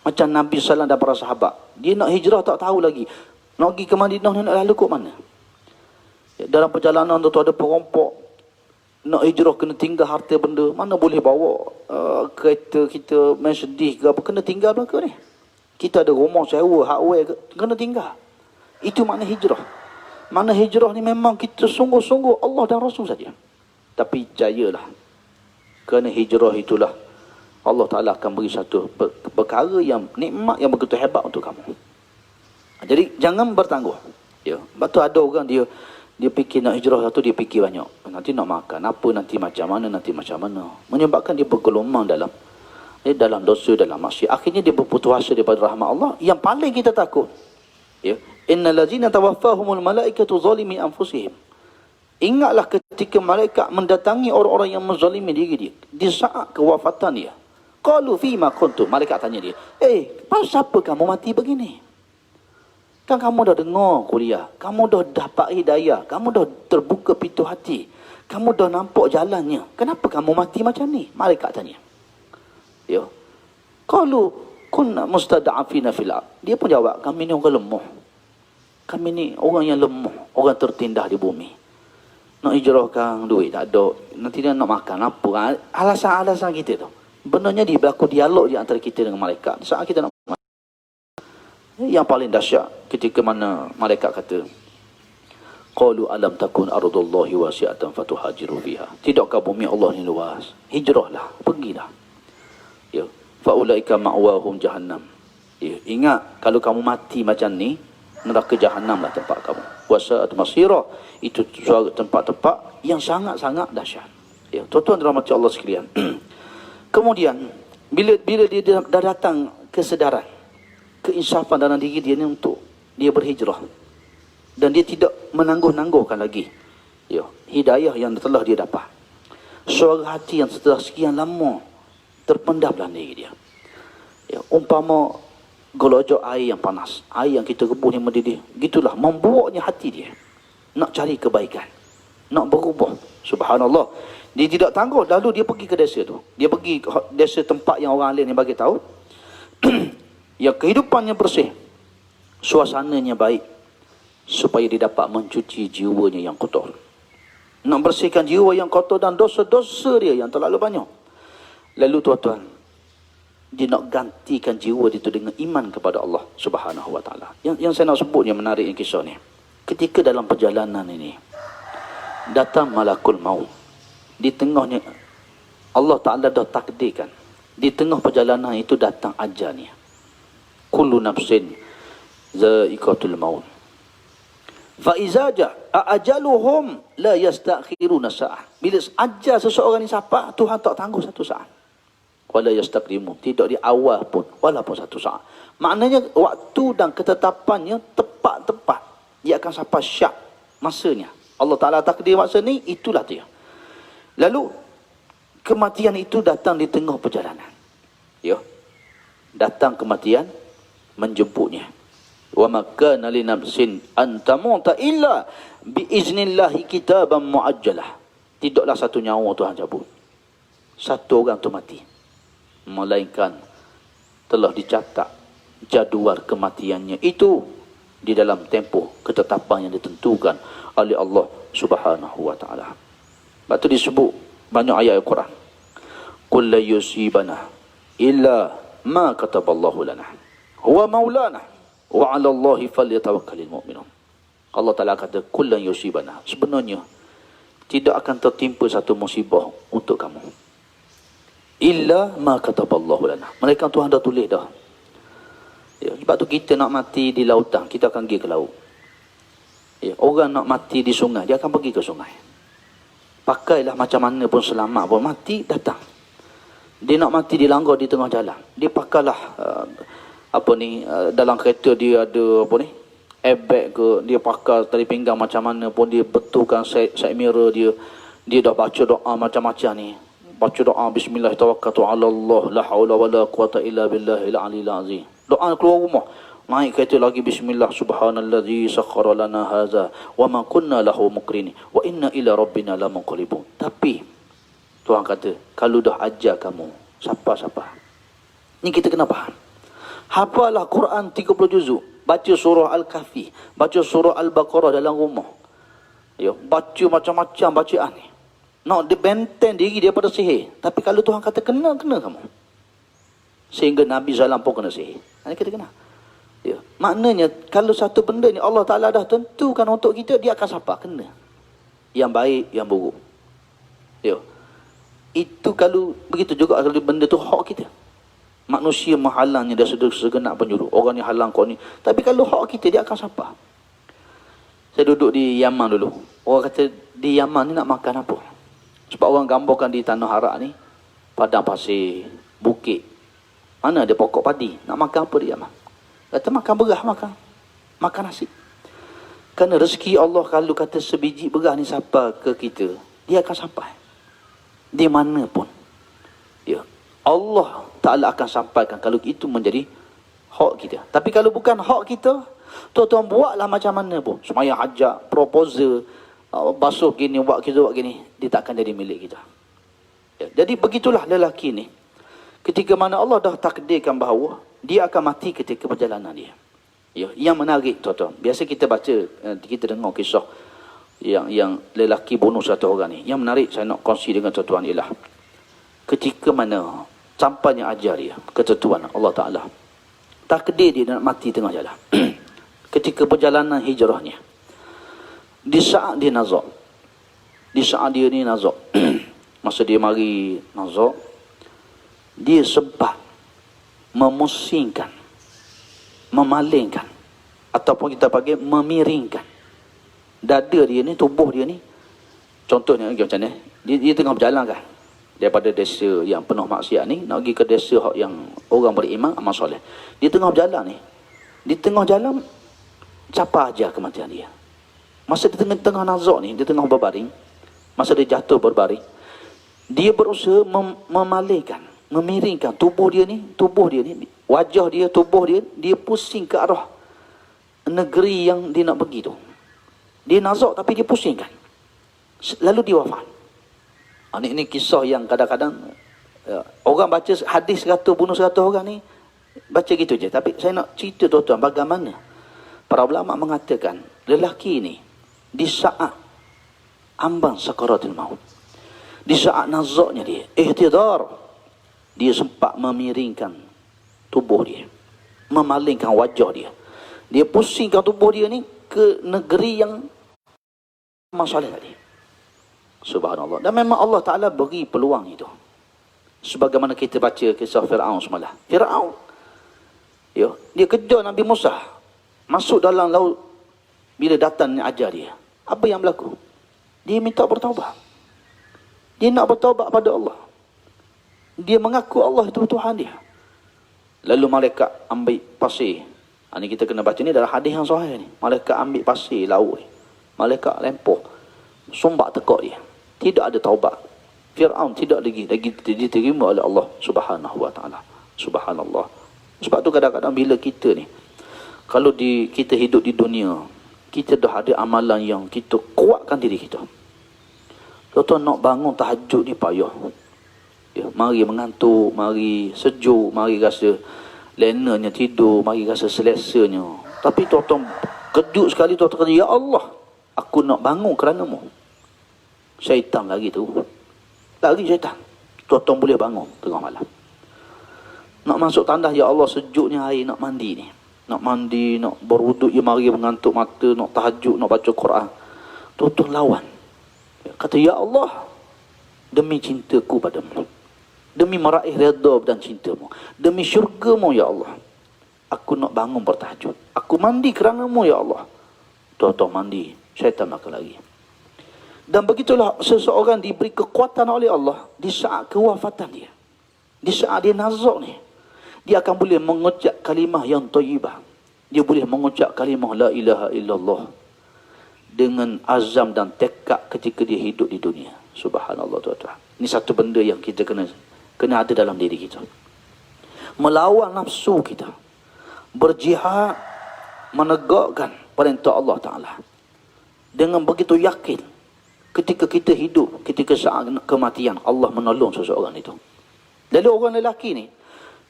Macam Nabi SAW dan para sahabat, dia nak hijrah tak tahu lagi. Nak pergi ke Madinah, nak lalu ke mana? Ya, dalam perjalanan tu ada perampok. Nak hijrah kena tinggal harta benda. Mana boleh bawa kereta kita main sedih ke apa. Kena tinggal belaka ni. Kita ada rumah sewa, hardware ke. Kena tinggal. Itu makna hijrah. Makna hijrah ni memang kita sungguh-sungguh Allah dan Rasul saja. Tapi jayalah. Kerana hijrah itulah Allah Ta'ala akan beri satu perkara yang nikmat yang begitu hebat untuk kamu. Jadi jangan bertangguh. Ya. Sebab tu ada orang dia fikir nak hijrah satu, dia fikir banyak. Nanti nak makan apa, nanti macam mana. Menyebabkan dia bergelumang dalam dosa, dalam maksiat. Akhirnya dia berputus asa daripada rahmat Allah. Yang paling kita takut. Ya. Innal ladzina tawaffahumul malaikatu zalimi anfusihim. Ingatlah ketika malaikat mendatangi orang-orang yang menzalimi diri dia. Di saat kewafatan dia. Qalu fima kuntum. Malaikat tanya dia, pasal apa kamu mati begini? Kan kamu dah dengar kuliah, kamu dah dapat hidayah, kamu dah terbuka pintu hati, kamu dah nampak jalannya. Kenapa kamu mati macam ni? Malaikat tanya. Ya. Qalu kunna mustada'afina fil ard. Dia pun jawab, kami ni orang lemah. Kami ni orang yang lemah, orang tertindas di bumi. Nak hijrahkan duit tak ada, nanti dia nak makan apa? Alasan-alasan kita tu. Benarnya dia berlaku dialog di antara kita dengan malaikat. Saat kita nak yang paling dahsyat ketika mana malaikat kata, qalu alam takun ardullahi wasi'atan fatuhajiru fiha. Tidakkah bumi Allah ni luas? Hijrahlah, pergilah. Ya, fa ulaika ma'wahum jahannam. Ya, ingat kalau kamu mati macam ni, neraka jahanamlah tempat kamu. Wasa'at masira. Itu tempat-tempat yang sangat-sangat dahsyat. Ya, tuan-tuan dan rahmati Allah sekalian. Kemudian bila dia dah datang kesedaran, keinsafan dalam diri dia ni untuk dia berhijrah, dan dia tidak menangguh-nangguhkan lagi, ya, hidayah yang telah dia dapat. Suara hati yang setelah sekian lama terpendam dalam diri dia, ya, umpama gelojok air yang panas, air yang kita rebus ni mendidih, gitulah membuatnya hati dia nak cari kebaikan, nak berubah. Subhanallah. Dia tidak tangguh, lalu dia pergi ke desa tu. Dia pergi ke desa tempat yang orang alim yang bagi tahu yang kehidupannya bersih, suasananya baik, supaya dia dapat mencuci jiwanya yang kotor. Nak bersihkan jiwa yang kotor dan dosa-dosa dia yang terlalu banyak. Lalu tuan-tuan, dia nak gantikan jiwa dia itu dengan iman kepada Allah Subhanahu Wa Taala. Yang saya nak sebut yang menarik yang kisah ni. Ketika dalam perjalanan ini, datang malakul maut. Di tengahnya Allah Ta'ala dah takdirkan, di tengah perjalanan itu datang ajalnya. Kullu nafsin za'iqatul maut. Fa iza ja'a ajaluhum la yastakhiruna sa'ah. Bila ajal seseorang ni sampai, Tuhan tak tangguh satu saat. Wala yastaqdimu, tidak di awal pun walaupun satu saat. Maknanya waktu dan ketetapannya tepat-tepat. Dia akan sampai syak masanya. Allah Ta'ala takdir masa ni, itulah dia. Lalu Kematian itu datang di tengah perjalanan. Ya. Datang kematian menjemputnya. Wa ma kana li nafsin an tamuta illa bi iznillahi kitaban muajjalah. Tidaklah satu nyawa Tuhan cabut. Satu orang tu mati. Melainkan telah dicatat jadual kematiannya itu di dalam tempoh ketetapan yang ditentukan oleh Allah Subhanahu wa taala. Sebab tu disebut banyak ayat Al-Quran. Qul la yusibana illa ma kataballahu lana. Huwa maulana wa 'ala Allahi falyatawakkalul mu'minun. Allah Taala kata qul la yusibana. Sebenarnya tidak akan tertimpa satu musibah untuk kamu. Illa ma kataballahu lana. Mereka Tuhan dah tulis dah. Ya, sebab tu kita nak mati di lautan, kita akan pergi ke laut. Ya, orang nak mati di sungai, dia akan pergi ke sungai. Pakailah macam mana pun selamat pun, mati datang. Dia nak mati di langgar di tengah jalan, dia pakailah dalam kereta dia ada airbag ke, dia pakai tali pinggang macam mana pun, dia betulkan side mirror dia dah baca doa macam-macam ni. Baca doa bismillah tawakkaltu ala Allah la haula wala quwata illa billahil aliyil azim. Doa keluar rumah, naik kereta lagi bismillah subhanallazi sakhkhara lana hadza wa ma kunna lahu muqrinin wa inna ila rabbina lamunqalibun. Tapi Tuhan kata, kalau dah ajar kamu siapa-siapa. Ni kita kena faham. Hafalah Quran 30 juzuk, baca surah Al-Kahfi, baca surah Al-Baqarah dalam rumah. Ya, baca macam-macam bacaan ni. Nak dibenteng diri daripada sihir. Tapi kalau Tuhan kata kena kamu. Sehingga Nabi SAW pun kena sihir. Ini kita kena. Ya. Maknanya kalau satu benda ni Allah Ta'ala dah tentukan untuk kita, dia akan siapa? Kena. Yang baik, yang buruk. Ya. Itu kalau begitu juga kalau benda tu hak kita. Manusia menghalangnya dia segenap penjuru. Orang yang halang kau ni. Tapi kalau hak kita, dia akan siapa? Saya duduk di Yaman dulu. Orang kata di Yaman ni nak makan apa? Sebab orang gambarkan di Tanah Harak ni padang pasir, bukit. Mana ada pokok padi? Nak makan apa di Yaman? Kata makan beras, makan nasi. Kerana rezeki Allah kalau kata sebiji beras ni sampai ke kita, dia akan sampai. Di mana pun. Ya. Allah Ta'ala akan sampaikan kalau itu menjadi hak kita. Tapi kalau bukan hak kita, tuan-tuan buatlah macam mana pun. Semaya hajat, proposal, basuh gini, buat gini, dia takkan jadi milik kita. Ya, jadi begitulah lelaki ni. Ketika mana Allah dah takdirkan bahawa dia akan mati ketika perjalanan dia. Ya, yang menarik tuan-tuan. Biasa kita baca, kita dengar kisah yang lelaki bunuh satu orang ni. Yang menarik saya nak kongsi dengan tuan-tuan ialah ketika mana sampainya ajar dia, ketentuan Allah Ta'ala. Takdir dia nak mati tengah jalan. Ketika perjalanan hijrahnya. Di saat dia nazak. Di saat dia ni nazak. Masa dia mari nazak, dia sempat memusingkan, memalingkan, ataupun kita panggil memiringkan dada dia ni, tubuh dia ni. Contohnya macam ni, dia tengah berjalan kan, daripada desa yang penuh maksiat ni nak pergi ke desa yang orang beriman, amal soleh. Dia tengah berjalan ni, di tengah jalan siapa ajar kematian dia. Masa di tengah nazak ni, dia tengah berbaring, masa dia jatuh berbaring, dia berusaha memalingkan, memiringkan tubuh dia ni, wajah dia, tubuh dia, dia pusing ke arah negeri yang dia nak pergi tu. Dia nazak tapi dia pusingkan. Lalu dia wafat. Ini kisah yang kadang-kadang orang baca hadis 100 bunuh 100 orang ni, baca gitu je. Tapi saya nak cerita tuan-tuan bagaimana para ulama mengatakan lelaki ni di saat ambang sakaratul maut, di saat nazaknya dia, ihtidar, dia sempat memiringkan tubuh dia, memalingkan wajah dia. Dia pusingkan tubuh dia ni ke negeri yang masalah tadi. Subhanallah. Dan memang Allah Ta'ala beri peluang itu. Sebagaimana kita baca kisah Fir'aun semalam. Fir'aun, ya, dia kejar Nabi Musa masuk dalam laut. Bila datang ajar dia, apa yang berlaku? Dia minta bertaubat. Dia nak bertaubat pada Allah. Dia mengaku Allah itu Tuhan dia. Lalu malaikat ambil pasir. Ini kita kena baca ni dalam hadis yang sahih ni. Malaikat ambil pasir laut. Malaikat lempar, sumbak tekak dia. Tidak ada taubat. Fir'aun tidak lagi diterima oleh Allah Subhanahu wa taala. Subhanallah. Sebab tu kadang-kadang bila kita ni, kalau kita hidup di dunia, kita dah ada amalan yang kita kuatkan diri kita. Tuan-tuan nak bangun tahajud ni payah. Ya, mari mengantuk, mari sejuk, mari rasa lenanya tidur, mari rasa selesanya. Tapi tuan-tuan kejut sekali, tuan-tuan kata, ya Allah, aku nak bangun kerana-Mu. Syaitan lagi tu. Lagi syaitan. Tuan-tuan boleh bangun tengah malam. Nak masuk tandas, ya Allah, sejuknya air, nak mandi ni. Nak mandi, nak berwuduk, ya mari mengantuk mata, nak tahajud, nak baca Quran. Tuan-tuan lawan. Kata, ya Allah, demi cintaku padamu, demi meraih redha dan cintamu, demi syurgamu, ya Allah, aku nak bangun bertahajud. Aku mandi kerana-Mu, ya Allah. Tuan-tuan mandi, syaitan makan lagi. Dan begitulah seseorang diberi kekuatan oleh Allah di saat kewafatan dia. Di saat dia nazak ni, dia akan boleh mengucap kalimah yang thayyibah. Dia boleh mengucap kalimah la ilaha illallah dengan azam dan tekad ketika dia hidup di dunia. Subhanallah, tuan-tuan. Ini satu benda yang kita kena ada dalam diri kita. Melawan nafsu kita. Berjihad menegakkan perintah Allah Ta'ala. Dengan begitu yakin, ketika kita hidup, ketika saat kematian, Allah menolong seseorang itu. Lalu orang lelaki ni,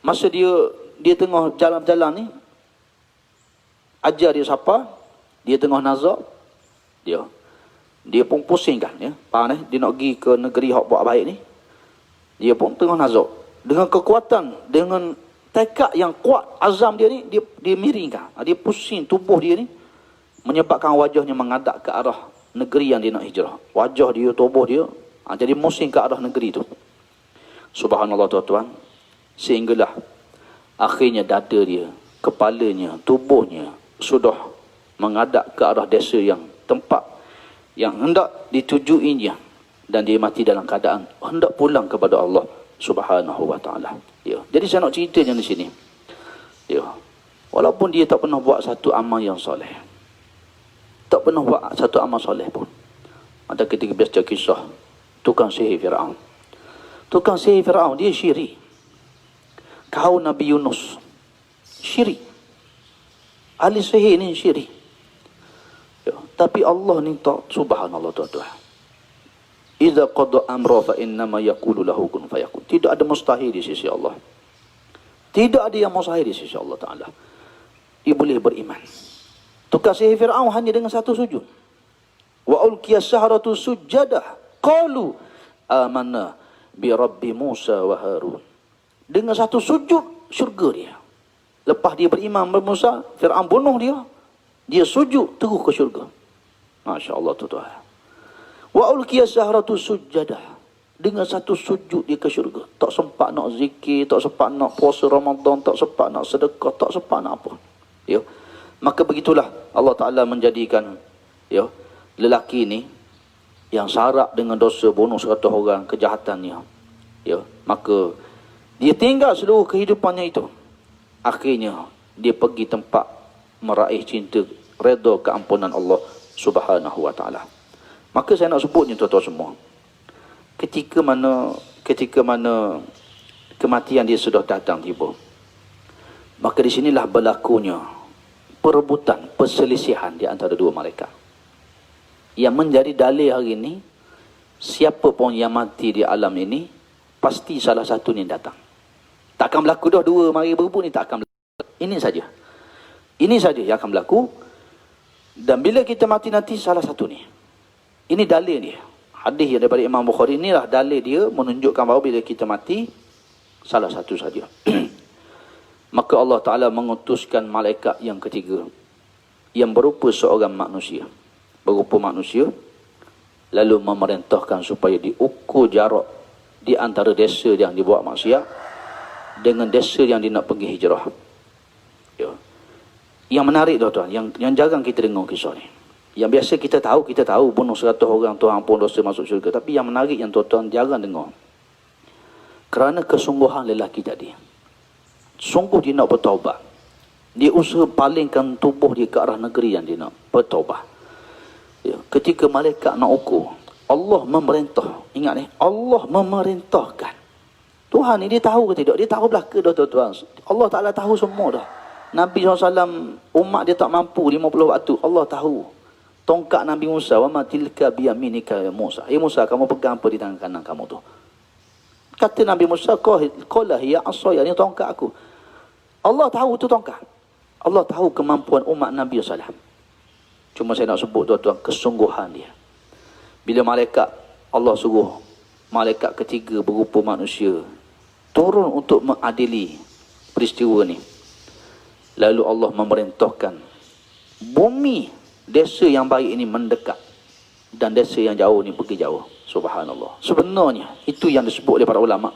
masa dia tengah jalan-jalan ni, ajar dia siapa, dia tengah nazak, dia pun pusing kan, ya. Faham ni? Dia nak pergi ke negeri hak buat baik ni, dia pun tengah nazak. Dengan kekuatan, dengan tekad yang kuat, azam dia ni, dia miringkan, dia pusing tubuh dia ni, menyebabkan wajahnya menghadap ke arah negeri yang dia nak hijrah. Wajah dia, tubuh dia, jadi musing ke arah negeri tu. Subhanallah, tuan-tuan. Sehinggalah akhirnya dada dia, kepalanya, tubuhnya sudah menghadap ke arah desa yang tempat yang hendak ditujuinya, dan dia mati dalam keadaan hendak pulang kepada Allah Subhanahu wa taala. Ya. Jadi saya nak ceritanya di sini. Ya. Walaupun dia tak pernah buat satu amal yang soleh, tak pernah buat satu amal soleh pun. Ada ketika baca kisah tukang sihir Fir'aun. Tukang sihir Fir'aun, dia syirik. Kaum Nabi Yunus, syirik. Ahli sihir ni syirik. Ya. Tapi Allah ni tak, subhanallah, tuan-tuan. Iza qada amra fa innama yaqulu lahu kun fayakun. Tidak ada mustahil di sisi Allah. Tidak ada yang mustahil di sisi Allah Ta'ala. Dia boleh beriman. Tukang sihir Fir'aun hanya dengan satu sujud. Wa ulqiya saharatu sujadah qalu amanna bi rabbi Musa wa Harun. Dengan satu sujud syurga dia. Lepas dia beriman dengan Musa, Fir'aun bunuh dia. Dia sujud terus ke syurga. Masya-Allah, tuan-tuan. Wa ulqiya saharatu sujadah. Dengan satu sujud dia ke syurga. Tak sempat nak zikir, tak sempat nak puasa Ramadan, tak sempat nak sedekah, tak sempat nak apa. Ya. Maka begitulah Allah Ta'ala menjadikan, ya, lelaki ni yang syarat dengan dosa bunuh 100 orang, kejahatannya, ya, maka dia tinggal seluruh kehidupannya itu. Akhirnya dia pergi tempat meraih cinta, redha, keampunan Allah Subhanahu wa Ta'ala. Maka saya nak sebutnya, tuan-tuan semua, ketika mana kematian dia sudah datang tiba, maka di sinilah berlakunya perebutan, perselisihan di antara dua malaikat. Yang menjadi dalil hari ini, siapa pun yang mati di alam ini, pasti salah satu ni datang. Takkan berlaku dah dua mari berebut ni, tak akan berlaku. Ini saja. Ini saja yang akan berlaku. Dan bila kita mati nanti, salah satu ni. Ini dalil dia. Hadis daripada Imam Bukhari, inilah dalil dia menunjukkan bahawa bila kita mati, salah satu saja. Maka Allah Ta'ala mengutuskan malaikat yang ketiga, yang berupa seorang manusia. Berupa manusia. Lalu memerintahkan supaya diukur jarak di antara desa yang dibuat maksiat dengan desa yang dia nak pergi hijrah. Ya. Yang menarik, tuan-tuan, yang jarang kita dengar kisah ni. Yang biasa kita tahu bunuh 100 orang, Tuhan ampun dosa, masuk syurga. Tapi yang menarik yang tuan-tuan jarang dengar. Kerana kesungguhan lelaki tadi. Sungguh dia nak bertaubat. Dia usaha palingkan tubuh dia ke arah negeri yang dia nak bertaubat. Ya. Ketika malaikat nak ukur, Allah memerintah. Ingat ni, Allah memerintahkan. Tuhan ni dia tahu ke tidak? Dia tahu belaka dah tuan-tuan. Allah Ta'ala tahu semua dah. Nabi SAW, umat dia tak mampu 50 waktu. Allah tahu. Tongkat Nabi Musa, wa ma tilka biyaminika ya Musa. Ya Musa, kamu pegang apa di tangan kanan kamu tu? Kata Nabi Musa, qala hiya asaya, ni tongkat aku. Allah tahu tu tongkat. Allah tahu kemampuan umat Nabi SAW. Cuma saya nak sebut tuan-tuan, kesungguhan dia. Bila malaikat, Allah suruh malaikat ketiga berupa manusia turun untuk mengadili peristiwa ni. Lalu Allah memerintahkan bumi, desa yang baik ini mendekat, dan desa yang jauh ni pergi jauh. Subhanallah. Sebenarnya itu yang disebut oleh para ulama,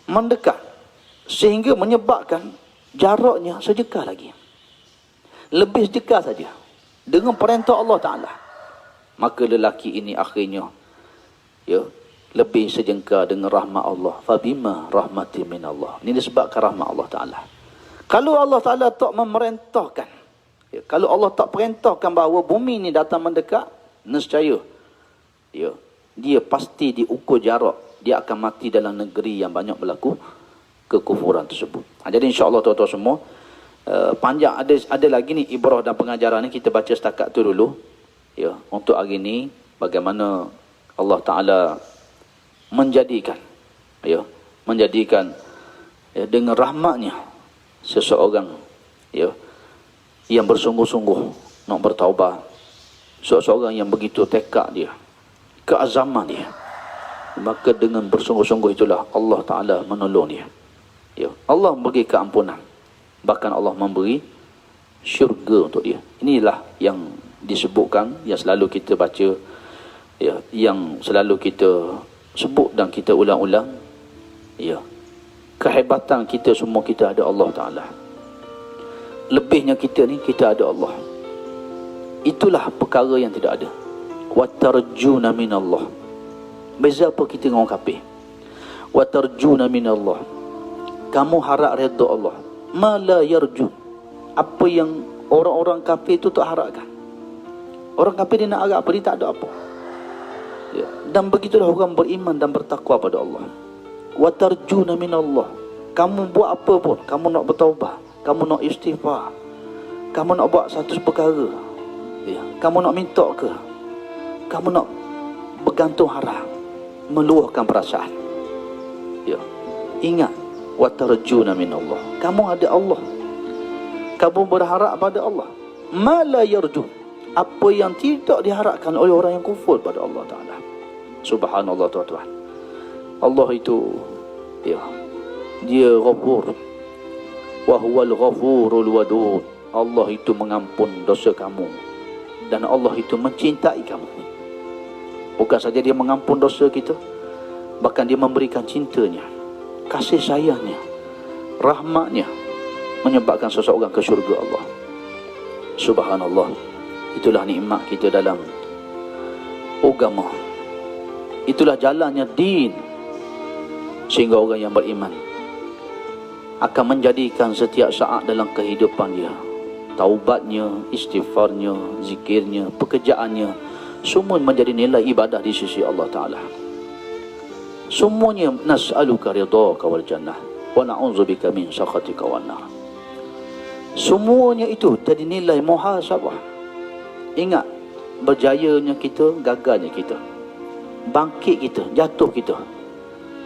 mendekat, sehingga menyebabkan jaraknya sejengkal lagi, lebih sejengkal saja dengan perintah Allah Ta'ala. Maka lelaki ini akhirnya lebih sejengkal dengan rahmat Allah. Fabima rahmati min Allah. Ini disebabkan rahmat Allah Ta'ala. Kalau Allah Ta'ala tak memerintahkan, kalau Allah tak perintahkan bahawa bumi ni datang mendekat, nescaya dia pasti diukur jarak. Dia akan mati dalam negeri yang banyak berlaku kekufuran tersebut. Jadi insya-Allah tuan-tuan semua, panjang ada lagi ni ibrah dan pengajaran ni, kita baca setakat tu dulu. Untuk hari ni bagaimana Allah Ta'ala menjadikan dengan rahmatnya seseorang yang bersungguh-sungguh nak bertaubat, seseorang yang begitu tekad dia, keazaman dia, maka dengan bersungguh-sungguh itulah Allah Ta'ala menolong dia. Allah memberi keampunan, bahkan Allah memberi syurga untuk dia. Inilah yang disebutkan, yang selalu kita baca, yang selalu kita sebut dan kita ulang-ulang. Kehebatan kita semua, kita ada Allah Ta'ala. Lebihnya kita ni, kita ada Allah. Itulah perkara yang tidak ada. وَتَرْجُونَ مِنَ اللَّهِ. Beza apa kita dengan orang kafir? وَتَرْجُونَ مِنَ اللَّهِ. Kamu harap redha Allah. مَا لَا يَرْجُونَ. Apa yang orang-orang kafir itu tak harapkan. Orang kafir dia nak harap apa? Dia tak ada apa. Dan begitulah orang beriman dan bertakwa pada Allah. وَتَرْجُونَ مِنَ اللَّهِ. Kamu buat apa pun, kamu nak bertaubat, kamu nak istighfar, kamu nak buat satu perkara, kamu nak minta ke, kamu nak bergantung harap, meluahkan perasaan, ingat, وَتَرْجُونَ مِنَ اللَّهِ. Kamu ada Allah, kamu berharap pada Allah. مَا لَا يَرْجُونَ. Apa yang tidak diharapkan oleh orang yang kufur pada Allah Ta'ala. Subhanallah tuan-tuan. Allah itu dia Ghafur, wa huwal ghafurul wadud. Allah itu mengampun dosa kamu, dan Allah itu mencintai kamu. Bukan saja dia mengampun dosa kita, bahkan dia memberikan cintanya, kasih sayangnya, rahmatnya, menyebabkan seseorang ke syurga Allah. Subhanallah. Itulah nikmat kita dalam agama. Itulah jalannya din, sehingga orang yang beriman akan menjadikan setiap saat dalam kehidupan dia, taubatnya, istighfarnya, zikirnya, pekerjaannya, semua menjadi nilai ibadah di sisi Allah Ta'ala. Semuanya nas'aluka ridhaka wal jannah wa na'udzubika min sakhatika wan nar. Semuanya itu jadi nilai muhasabah. Ingat, berjayanya kita, gagalnya kita, bangkit kita, jatuh kita.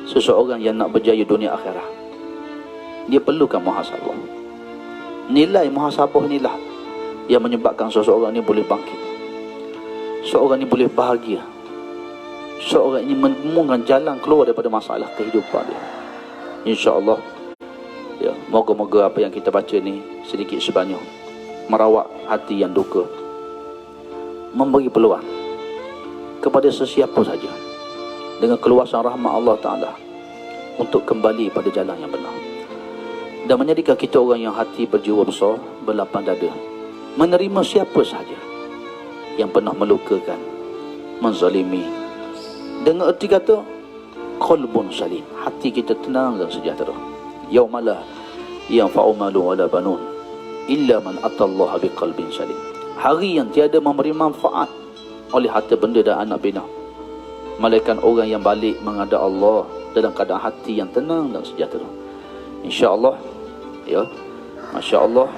Seseorang yang nak berjaya dunia akhirat, dia perlukan muhasabah. Nilai muhasabah inilah yang menyebabkan seseorang ini boleh bangkit, seorang ini boleh bahagia, seorang ini menemukan jalan keluar daripada masalah kehidupan dia. InsyaAllah, moga-moga apa yang kita baca ni sedikit sebanyak merawat hati yang duka, memberi peluang kepada sesiapa saja dengan keluasan rahmat Allah Ta'ala untuk kembali pada jalan yang benar, dan menjadikan kita orang yang hati berjiwa besar, berlapang dada, menerima siapa saja yang pernah melukakan, menzalimi, dengan erti kata qalbun salim, hati kita tenang dan sejahtera. Yaumalah yanfa'u malun wala banun illa man atallaha biqalbin salim. Hari yang tiada memberi manfaat oleh harta benda dan anak bina, melainkan orang yang balik menghadap Allah dalam keadaan hati yang tenang dan sejahtera. InsyaAllah, ya, Masya Allah,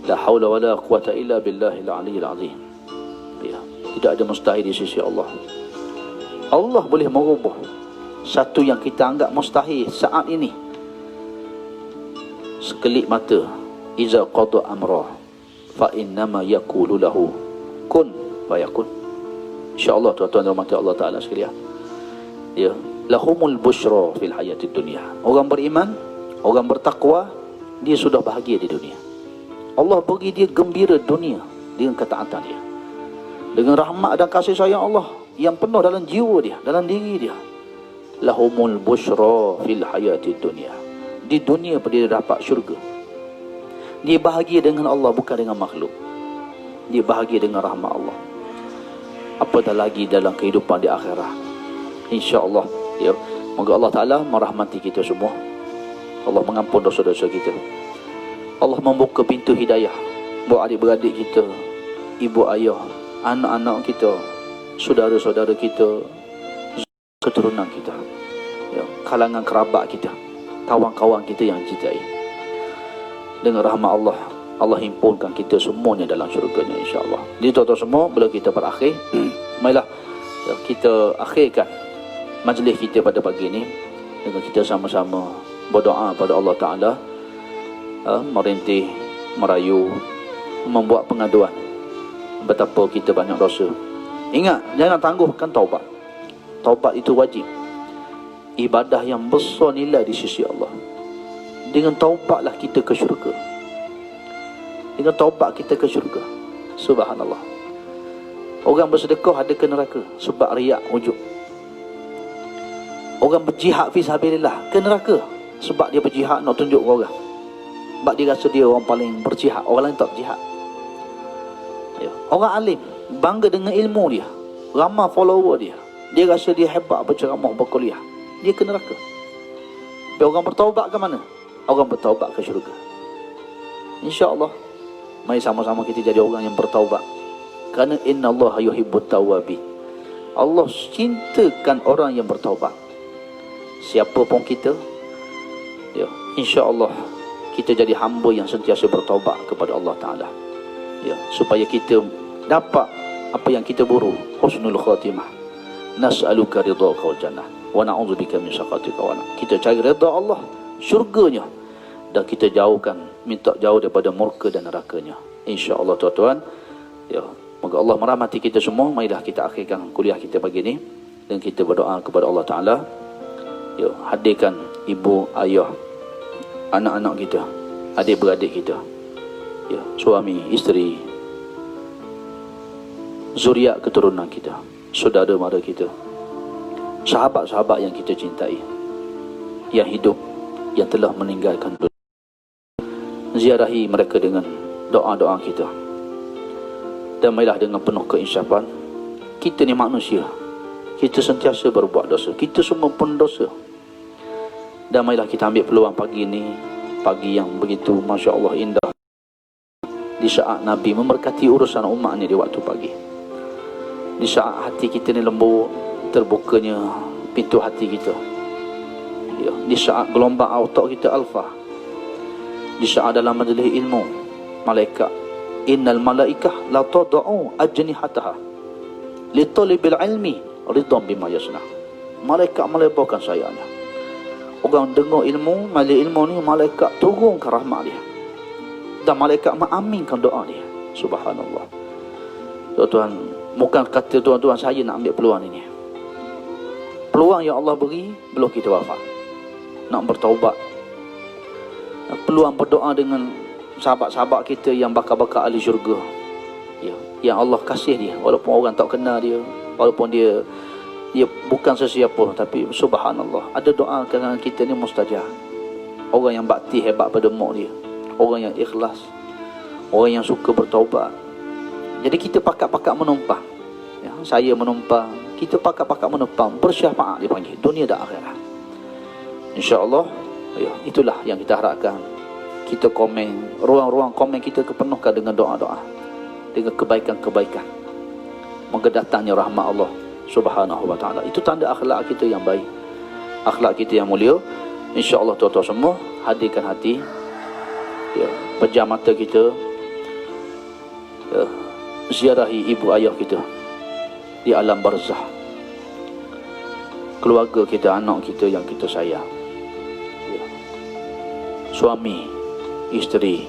la haula wa la quwata illa billahil aliyyil azim. Ya, tidak ada mustahil di sisi Allah. Allah boleh merubah satu yang kita anggap mustahil saat ini. Sekelip mata, iza qada amra fa innama yaqulu lahu kun fayakun. InsyaAllah tuan-tuan dan rahmati Allah Ta'ala sekalian, ya, lahumul busyra fil hayatid dunia. Orang beriman, orang bertakwa, dia sudah bahagia di dunia. Allah bagi dia gembira dunia dengan ketaatan dia, dengan rahmat dan kasih sayang Allah yang penuh dalam jiwa dia, dalam diri dia. Lahumul busyra fil hayatid dunia. Di dunia dia dapat syurga. Dia bahagia dengan Allah, bukan dengan makhluk. Dia bahagia dengan rahmat Allah. Apatah lagi dalam kehidupan di akhirat. InsyaAllah, ya, moga Allah Ta'ala merahmati kita semua. Allah mengampun dosa-dosa kita. Allah membuka pintu hidayah buat adik-beradik kita, ibu ayah, anak-anak kita, saudara-saudara kita, keturunan kita, ya, kalangan kerabat kita, kawan-kawan kita yang cintai. Dengan rahmat Allah, Allah himpunkan kita semuanya dalam syurganya, insyaAllah. Jadi tuan-tuan semua, bila kita berakhir, marilah kita akhirkan majlis kita pada pagi ini dengan kita sama-sama berdoa pada Allah Ta'ala, merintih, merayu, membuat pengaduan betapa kita banyak dosa. Ingat, jangan tangguhkan taubat. Taubat itu wajib, ibadah yang besar nilai di sisi Allah. Dengan taubatlah kita ke syurga. Dengan taubat kita ke syurga. Subhanallah. Orang bersedekah ada ke neraka sebab riak, ujub. Orang berjihad fi sabilillah ke neraka sebab dia berjihad nak tunjuk ke orang. Sebab dia rasa dia orang paling berjihad, orang lain tak berjihad. Ya. Orang alim bangga dengan ilmu dia, ramai follower dia, dia rasa dia hebat berceramah, berkuliah, dia ke neraka. Tapi orang bertaubat ke mana? Orang bertaubat ke syurga. InsyaAllah, mari sama-sama kita jadi orang yang bertaubat. Kerana innallaha yuhibbut tawwabin. Allah cintakan orang yang bertaubat. Siapa pun kita, ya, insya-Allah kita jadi hamba yang sentiasa bertaubat kepada Allah Ta'ala, ya, supaya kita dapat apa yang kita buru, husnul khatimah. Nas'aluka ridhaka wal jannah wa na'udzubika min sakhatika wa nar. Kita cari redha Allah, syurganya, dan kita jauhkan, minta jauh daripada murka dan nerakanya. InsyaAllah tuan-tuan, ya, moga Allah merahmati kita semua. Marilah kita akhirkan kuliah kita pagi ini dan kita berdoa kepada Allah Ta'ala. Ya, hadirkan ibu, ayah, anak-anak kita, adik-beradik kita, ya, suami, isteri, zuriat keturunan kita, saudara mara kita, sahabat-sahabat yang kita cintai, yang hidup, yang telah meninggalkan dunia. Ziarahi mereka dengan doa-doa kita. Dan marilah dengan penuh keinsyafan, kita ni manusia, kita sentiasa berbuat dosa, kita semua pendosa. Dan marilah kita ambil peluang pagi ini, pagi yang begitu Masya Allah indah, di saat Nabi memberkati urusan umat ni di waktu pagi, di saat hati kita ni lembut, terbukanya pintu hati kita, ya, di saat gelombang autak kita alfa, di saat dalam majlis ilmu, malaikat, innal malaikah la tad'u ajnihataha li talibil ilmi ridwan bima yasna. Malaikat melebarkan sayapnya. Orang dengar ilmu, majlis ilmu ni, malaikat turunkan rahmat dia, dan malaikat mengaminkan doa dia. Subhanallah. Tuan-tuan, bukan kata tuan-tuan saya nak ambil peluang ini. Peluang yang Allah beri belum kita wafat, nak bertaubat. Peluang berdoa dengan sahabat-sahabat kita yang bakal-bakal ahli syurga, ya, yang Allah kasih dia, walaupun orang tak kenal dia, walaupun dia bukan sesiapa, tapi subhanallah, ada doa kerana kita ni mustajab. Orang yang bakti hebat pada mak dia, orang yang ikhlas, orang yang suka bertaubat. Jadi kita pakat-pakat menumpang, ya, saya menumpang, kita pakat-pakat menumpang, bersyafaat dipanggil dunia dan akhirat. InsyaAllah, ya, itulah yang kita harapkan. Kita komen, ruang-ruang komen kita kepenuhkan dengan doa-doa, dengan kebaikan-kebaikan. Moga datangnya rahmat Allah Subhanahu wa ta'ala. Itu tanda akhlak kita yang baik, akhlak kita yang mulia. InsyaAllah tuan-tuan semua hadirkan hati, ya, pejam mata kita, ya, ziarahi ibu ayah kita di alam barzah, keluarga kita, anak kita yang kita sayang, ya, suami, isteri,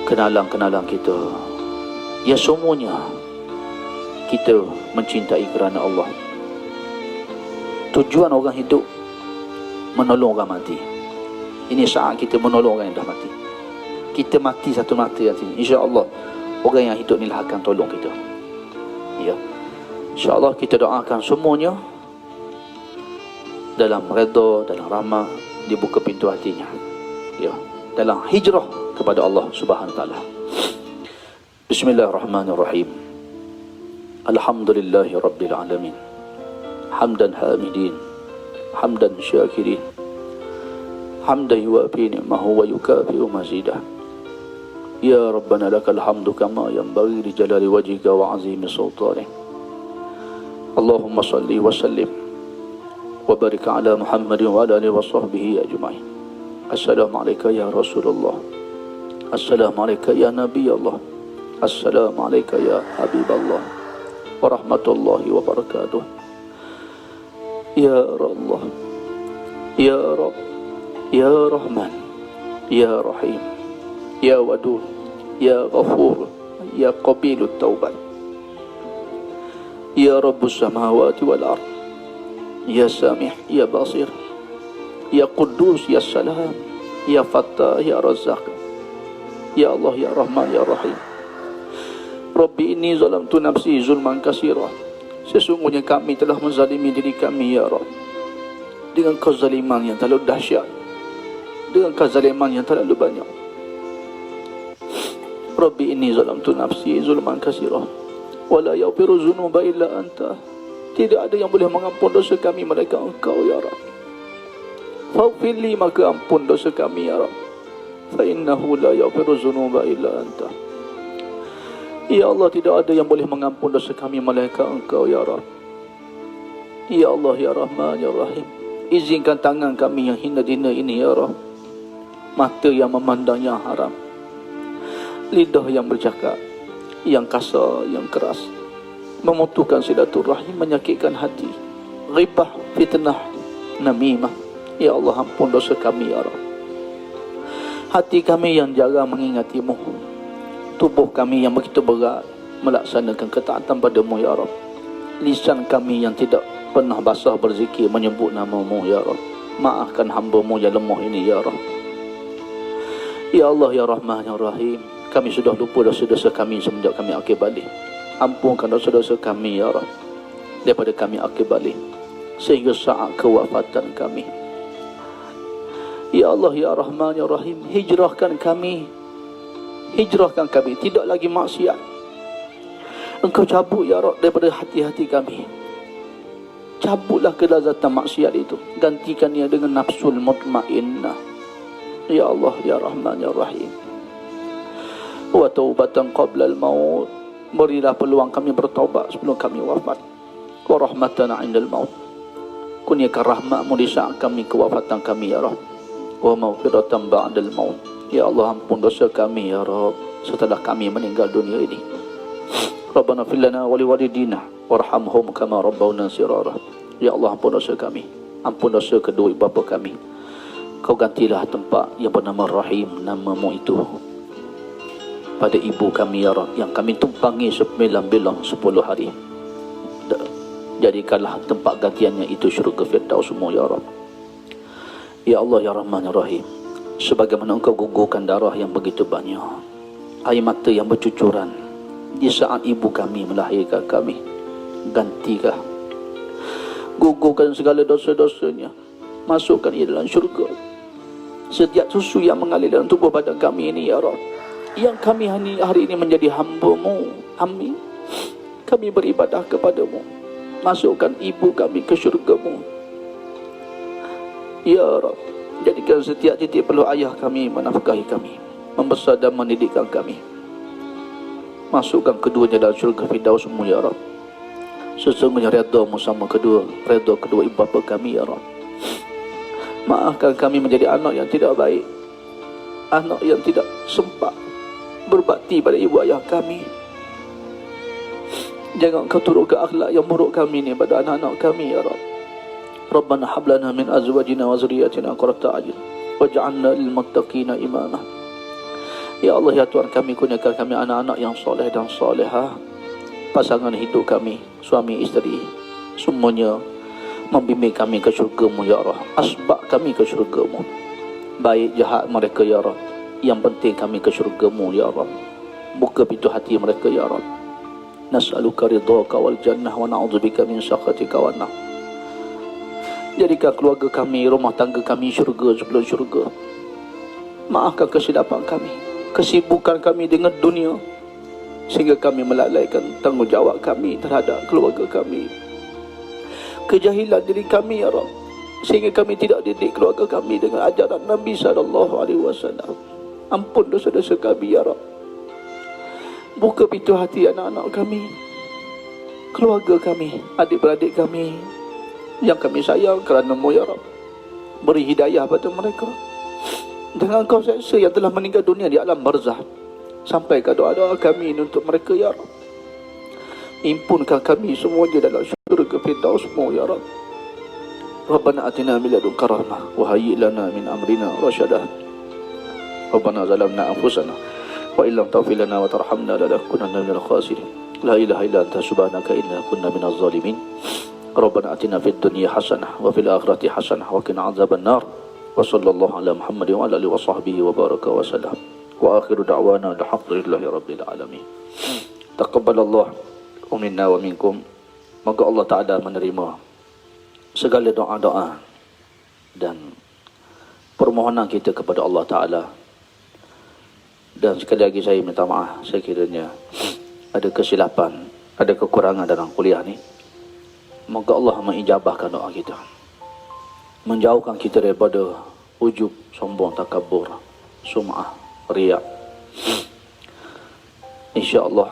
kenalan-kenalan kita, ya, semuanya kita mencintai kerana Allah. Tujuan orang hidup menolong orang mati. Ini saat kita menolong orang yang dah mati. Kita mati satu mata nanti, insya-Allah orang yang hidup ni lah akan tolong kita. Ya, insya-Allah kita doakan semuanya dalam redha, dalam rahmat, dibuka pintu hatinya, ya, dalam hijrah kepada Allah Subhanahu wa taala. Bismillahirrahmanirrahim. Alhamdulillahi rabbil alamin. Hamdan hamidin, hamdan syakirin, hamdan yuwafi ni'mahu wa yukafi'u mazidah. Ya Rabbana lakal hamdu kama yanbaghi li jalali wajhika wa azimi sultanik. Allahumma salli wa sallim wa barik ala Muhammadin wa ala alihi wa sahbihi ajma'in. Assalamu alayka ya Rasulullah. Assalamu alayka ya Nabi Allah. Assalamu alayka ya Habib Allah. Wa rahmatullahi wa barakatuh. Ya Allah, Ya Rabb, Ya Rahman, Ya Rahim, Ya Wadud, Ya Ghafur, Ya Qabilut Taubat, Ya Rabbus Samawati wal Ard, Ya Samih, Ya Basir, Ya Quddus, Ya Salam, Ya Fattah, Ya Razzaq, Ya Allah, Ya Rahman, Ya Rahim. Rabbi inni zalamtu nafsi zulman katsira. Sesungguhnya kami telah menzalimi diri kami, ya Rabb, dengan kezaliman yang terlalu dahsyat, dengan kezaliman yang terlalu banyak. Rabbi inni zalamtu nafsi zulman katsira wa la yaghfiru dzunuba illa anta. Tidak ada yang boleh mengampun dosa kami melainkan Engkau, ya Rabb. Faghfir li, maka ampun dosa kami, ya Rabb. Fa innahu la yaghfiru dzunuba illa anta. Ya Allah, tidak ada yang boleh mengampun dosa kami melainkan Engkau, ya Rabb. Ya Allah, ya Rahman, ya Rahim. Izinkan tangan kami yang hina dina ini, ya Rabb. Mata yang memandang yang haram, lidah yang bercakap yang kasar, yang keras, memutuhkan silaturahim, menyakitkan hati, ghibah, fitnah, namimah. Ya Allah, ampun dosa kami, ya Rabb. Hati kami yang jarang mengingati-Mu, tubuh kami yang begitu berat melaksanakan ketaatan padamu, ya Rabb. Lisan kami yang tidak pernah basah berzikir menyebut nama-Mu, ya Rabb. Maafkan hamba-Mu yang lemah ini, ya Rabb. Ya Allah, ya Rahman, ya Rahim. Kami sudah lupa dosa-dosa kami semenjak kami akil balik. Ampunkan dosa-dosa kami, ya Rabb, daripada kami akil balik sehingga saat kewafatan kami. Ya Allah, ya Rahman, ya Rahim. Hijrahkan kami, hijrahkan kami, tidak lagi maksiat. Engkau cabut, ya Rabb, daripada hati-hati kami. Cabutlah kelazatan maksiat itu, gantikannya dengan nafsul mutmainnah. Ya Allah, ya Rahman, ya Rahim. Wa taubatan qabla al-maut. Berilah peluang kami bertaubat sebelum kami wafat. Wa rahmatan 'indal maut. Kurniakan rahmat-Mu di saat kami kewafatan kami, ya Rabb. Wa maghfiratan ba'dal maut. Ya Allah, ampun dosa kami, ya Rabb, setelah kami meninggal dunia ini. Rabbana fil lana wa liwalidina warhamhum kama rabbawna sirara. Ya Allah, ampun dosa kami, ampun dosa kedua ibu bapa kami. Kau gantilah tempat yang bernama Rahim, nama-Mu itu, pada ibu kami, ya Rabb, yang kami tumpangi 9 bilang 10 hari. Jadikanlah tempat gantiannya itu syurga Firdaus-Mu, ya Rabb. Ya Allah, ya Rahman, ya Rahim. Sebagaimana Engkau gugurkan darah yang begitu banyak, air mata yang bercucuran di saat ibu kami melahirkan kami, gantilah, gugurkan segala dosa-dosanya, masukkan ia dalam syurga. Setiap susu yang mengalir dalam tubuh badan kami ini, ya Rabb, yang kami hari ini menjadi hamba-Mu, amin, kami beribadah kepada-Mu, masukkan ibu kami ke syurga-Mu, ya Rabb. Jadikan setiap titik perlu ayah kami menafkahi kami, membesar dan mendidikkan kami. Masukkan keduanya dalam syurga Firdaus-Mu, ya Rabb. Sesungguhnya redha-Mu sama redha kedua ibu bapa kami, ya Rabb. Maafkan kami menjadi anak yang tidak baik, anak yang tidak sempat berbakti pada ibu ayah kami. Jangan Kau turunkan akhlak yang buruk kami ni pada anak-anak kami, ya Rabb. Rabbana hab lana min azwajina wa zurriyyatina qurrata a'yun waj'alna lil muttaqina imama. Ya Allah, ya Tuhan kami, kurniakan kami anak-anak yang soleh dan solehah, pasangan hidup kami, suami isteri, semuanya membimbing kami ke syurga-Mu, ya Allah. Asbab kami ke syurga-Mu, baik jahat mereka, ya Rabb, yang penting kami ke syurga-Mu, ya Rabb. Buka pintu hati mereka, ya Rabb. Nas'aluka ridhaka wal jannah wa na'udzubika min sakhatika wan nar. Jadikan keluarga kami, rumah tangga kami syurga sebelum syurga. Maafkan kesilapan kami, kesibukan kami dengan dunia, sehingga kami melalaikan tanggungjawab kami terhadap keluarga kami. Kejahilan diri kami, ya Rabb, sehingga kami tidak didik keluarga kami dengan ajaran Nabi SAW. Ampun dosa-dosa kami, ya Rabb. Buka pintu hati anak-anak kami, keluarga kami, adik-beradik kami yang kami sayang kerana-Mu, ya Rabb. Beri hidayah pada mereka. Jangan Kau seksa yang telah meninggal dunia di alam barzah. Sampaikan doa-doa kami untuk mereka, ya Rabb. Impunkan kami semuanya dalam syurga Firdaus-Mu, ya Rabb. Rabbana atina min ladunka rahmah wa hayyi' lana min amrina rasyadah. Rabbana zalamna anfusana wa illam taghfir lana wa tarhamna lanakunanna minal khasirin. La ilaha illa anta subhanaka inna kunna minaz zalimin. Rabbana atina fid dunya hasanah wa fil akhirati hasanah wa qina adzaban nar. Wa sallallahu ala Muhammadin wa ala alihi wa sahbihi wa baraka wa sallam. Wa akhiru da'wana alhamdulillahi rabbil alamin. Taqabbalallah minna wa minkum. Moga Allah Ta'ala menerima segala doa-doa dan permohonan kita kepada Allah Ta'ala. Dan sekali lagi saya minta maaf sekiranya ada kesilapan, ada kekurangan dalam kuliah ni. Moga Allah mengijabahkan doa kita, menjauhkan kita daripada ujub, sombong, takabur, sum'ah, riak. InsyaAllah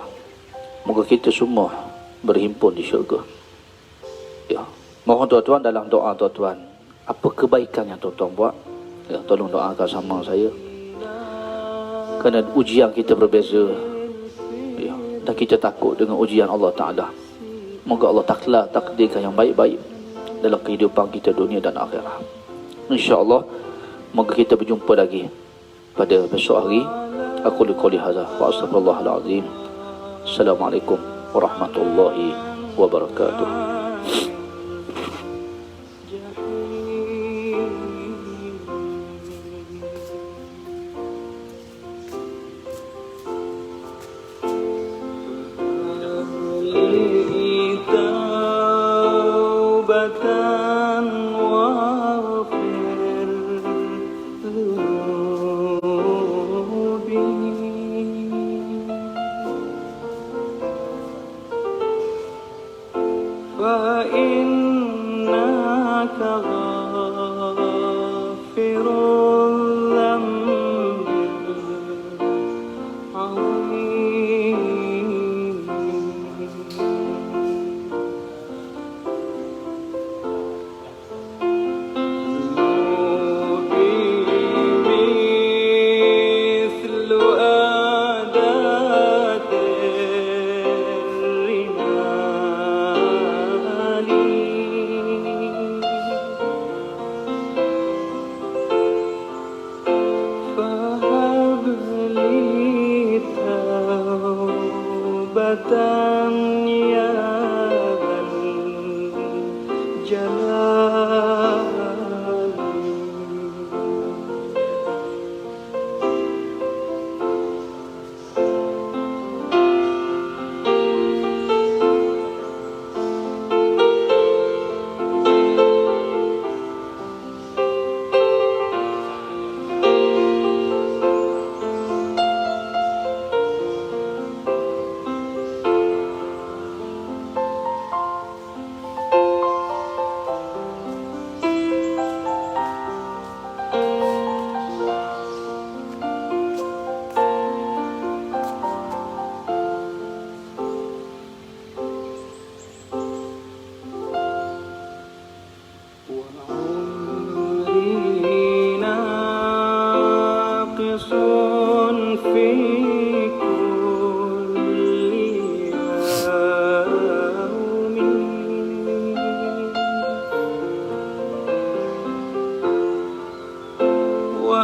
moga kita semua berhimpun di syurga. Ya, mohon tuan-tuan dalam doa tuan-tuan, apa kebaikan yang tuan-tuan buat, ya, tolong doakan sama saya. Kerana ujian kita berbeza, ya, dan kita takut dengan ujian Allah Ta'ala. Moga Allah Ta'ala takdirkan yang baik-baik dalam kehidupan kita dunia dan akhirat. InsyaAllah moga kita berjumpa lagi pada besok hari. Aku liqauli hadza wa astaghfirullahal azim. Assalamualaikum warahmatullahi wabarakatuh.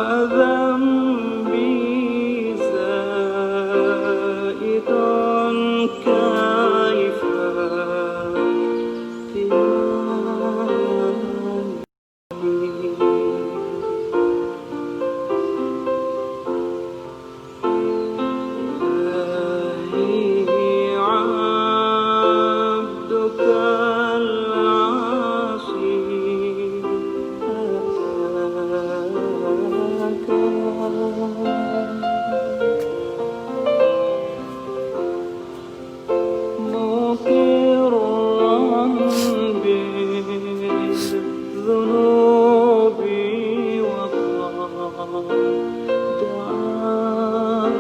وذنبي زائد كيف إلهي عبدك العاصي أتاك مقرا بالذنوب وقد دعاك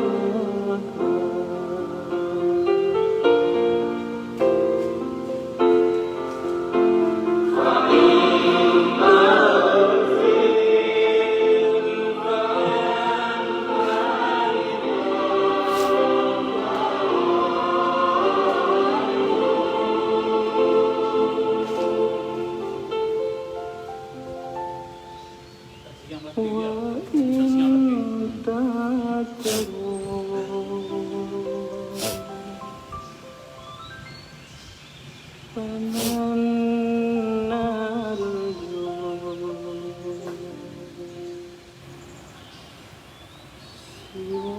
وإن تترك فمن نرجو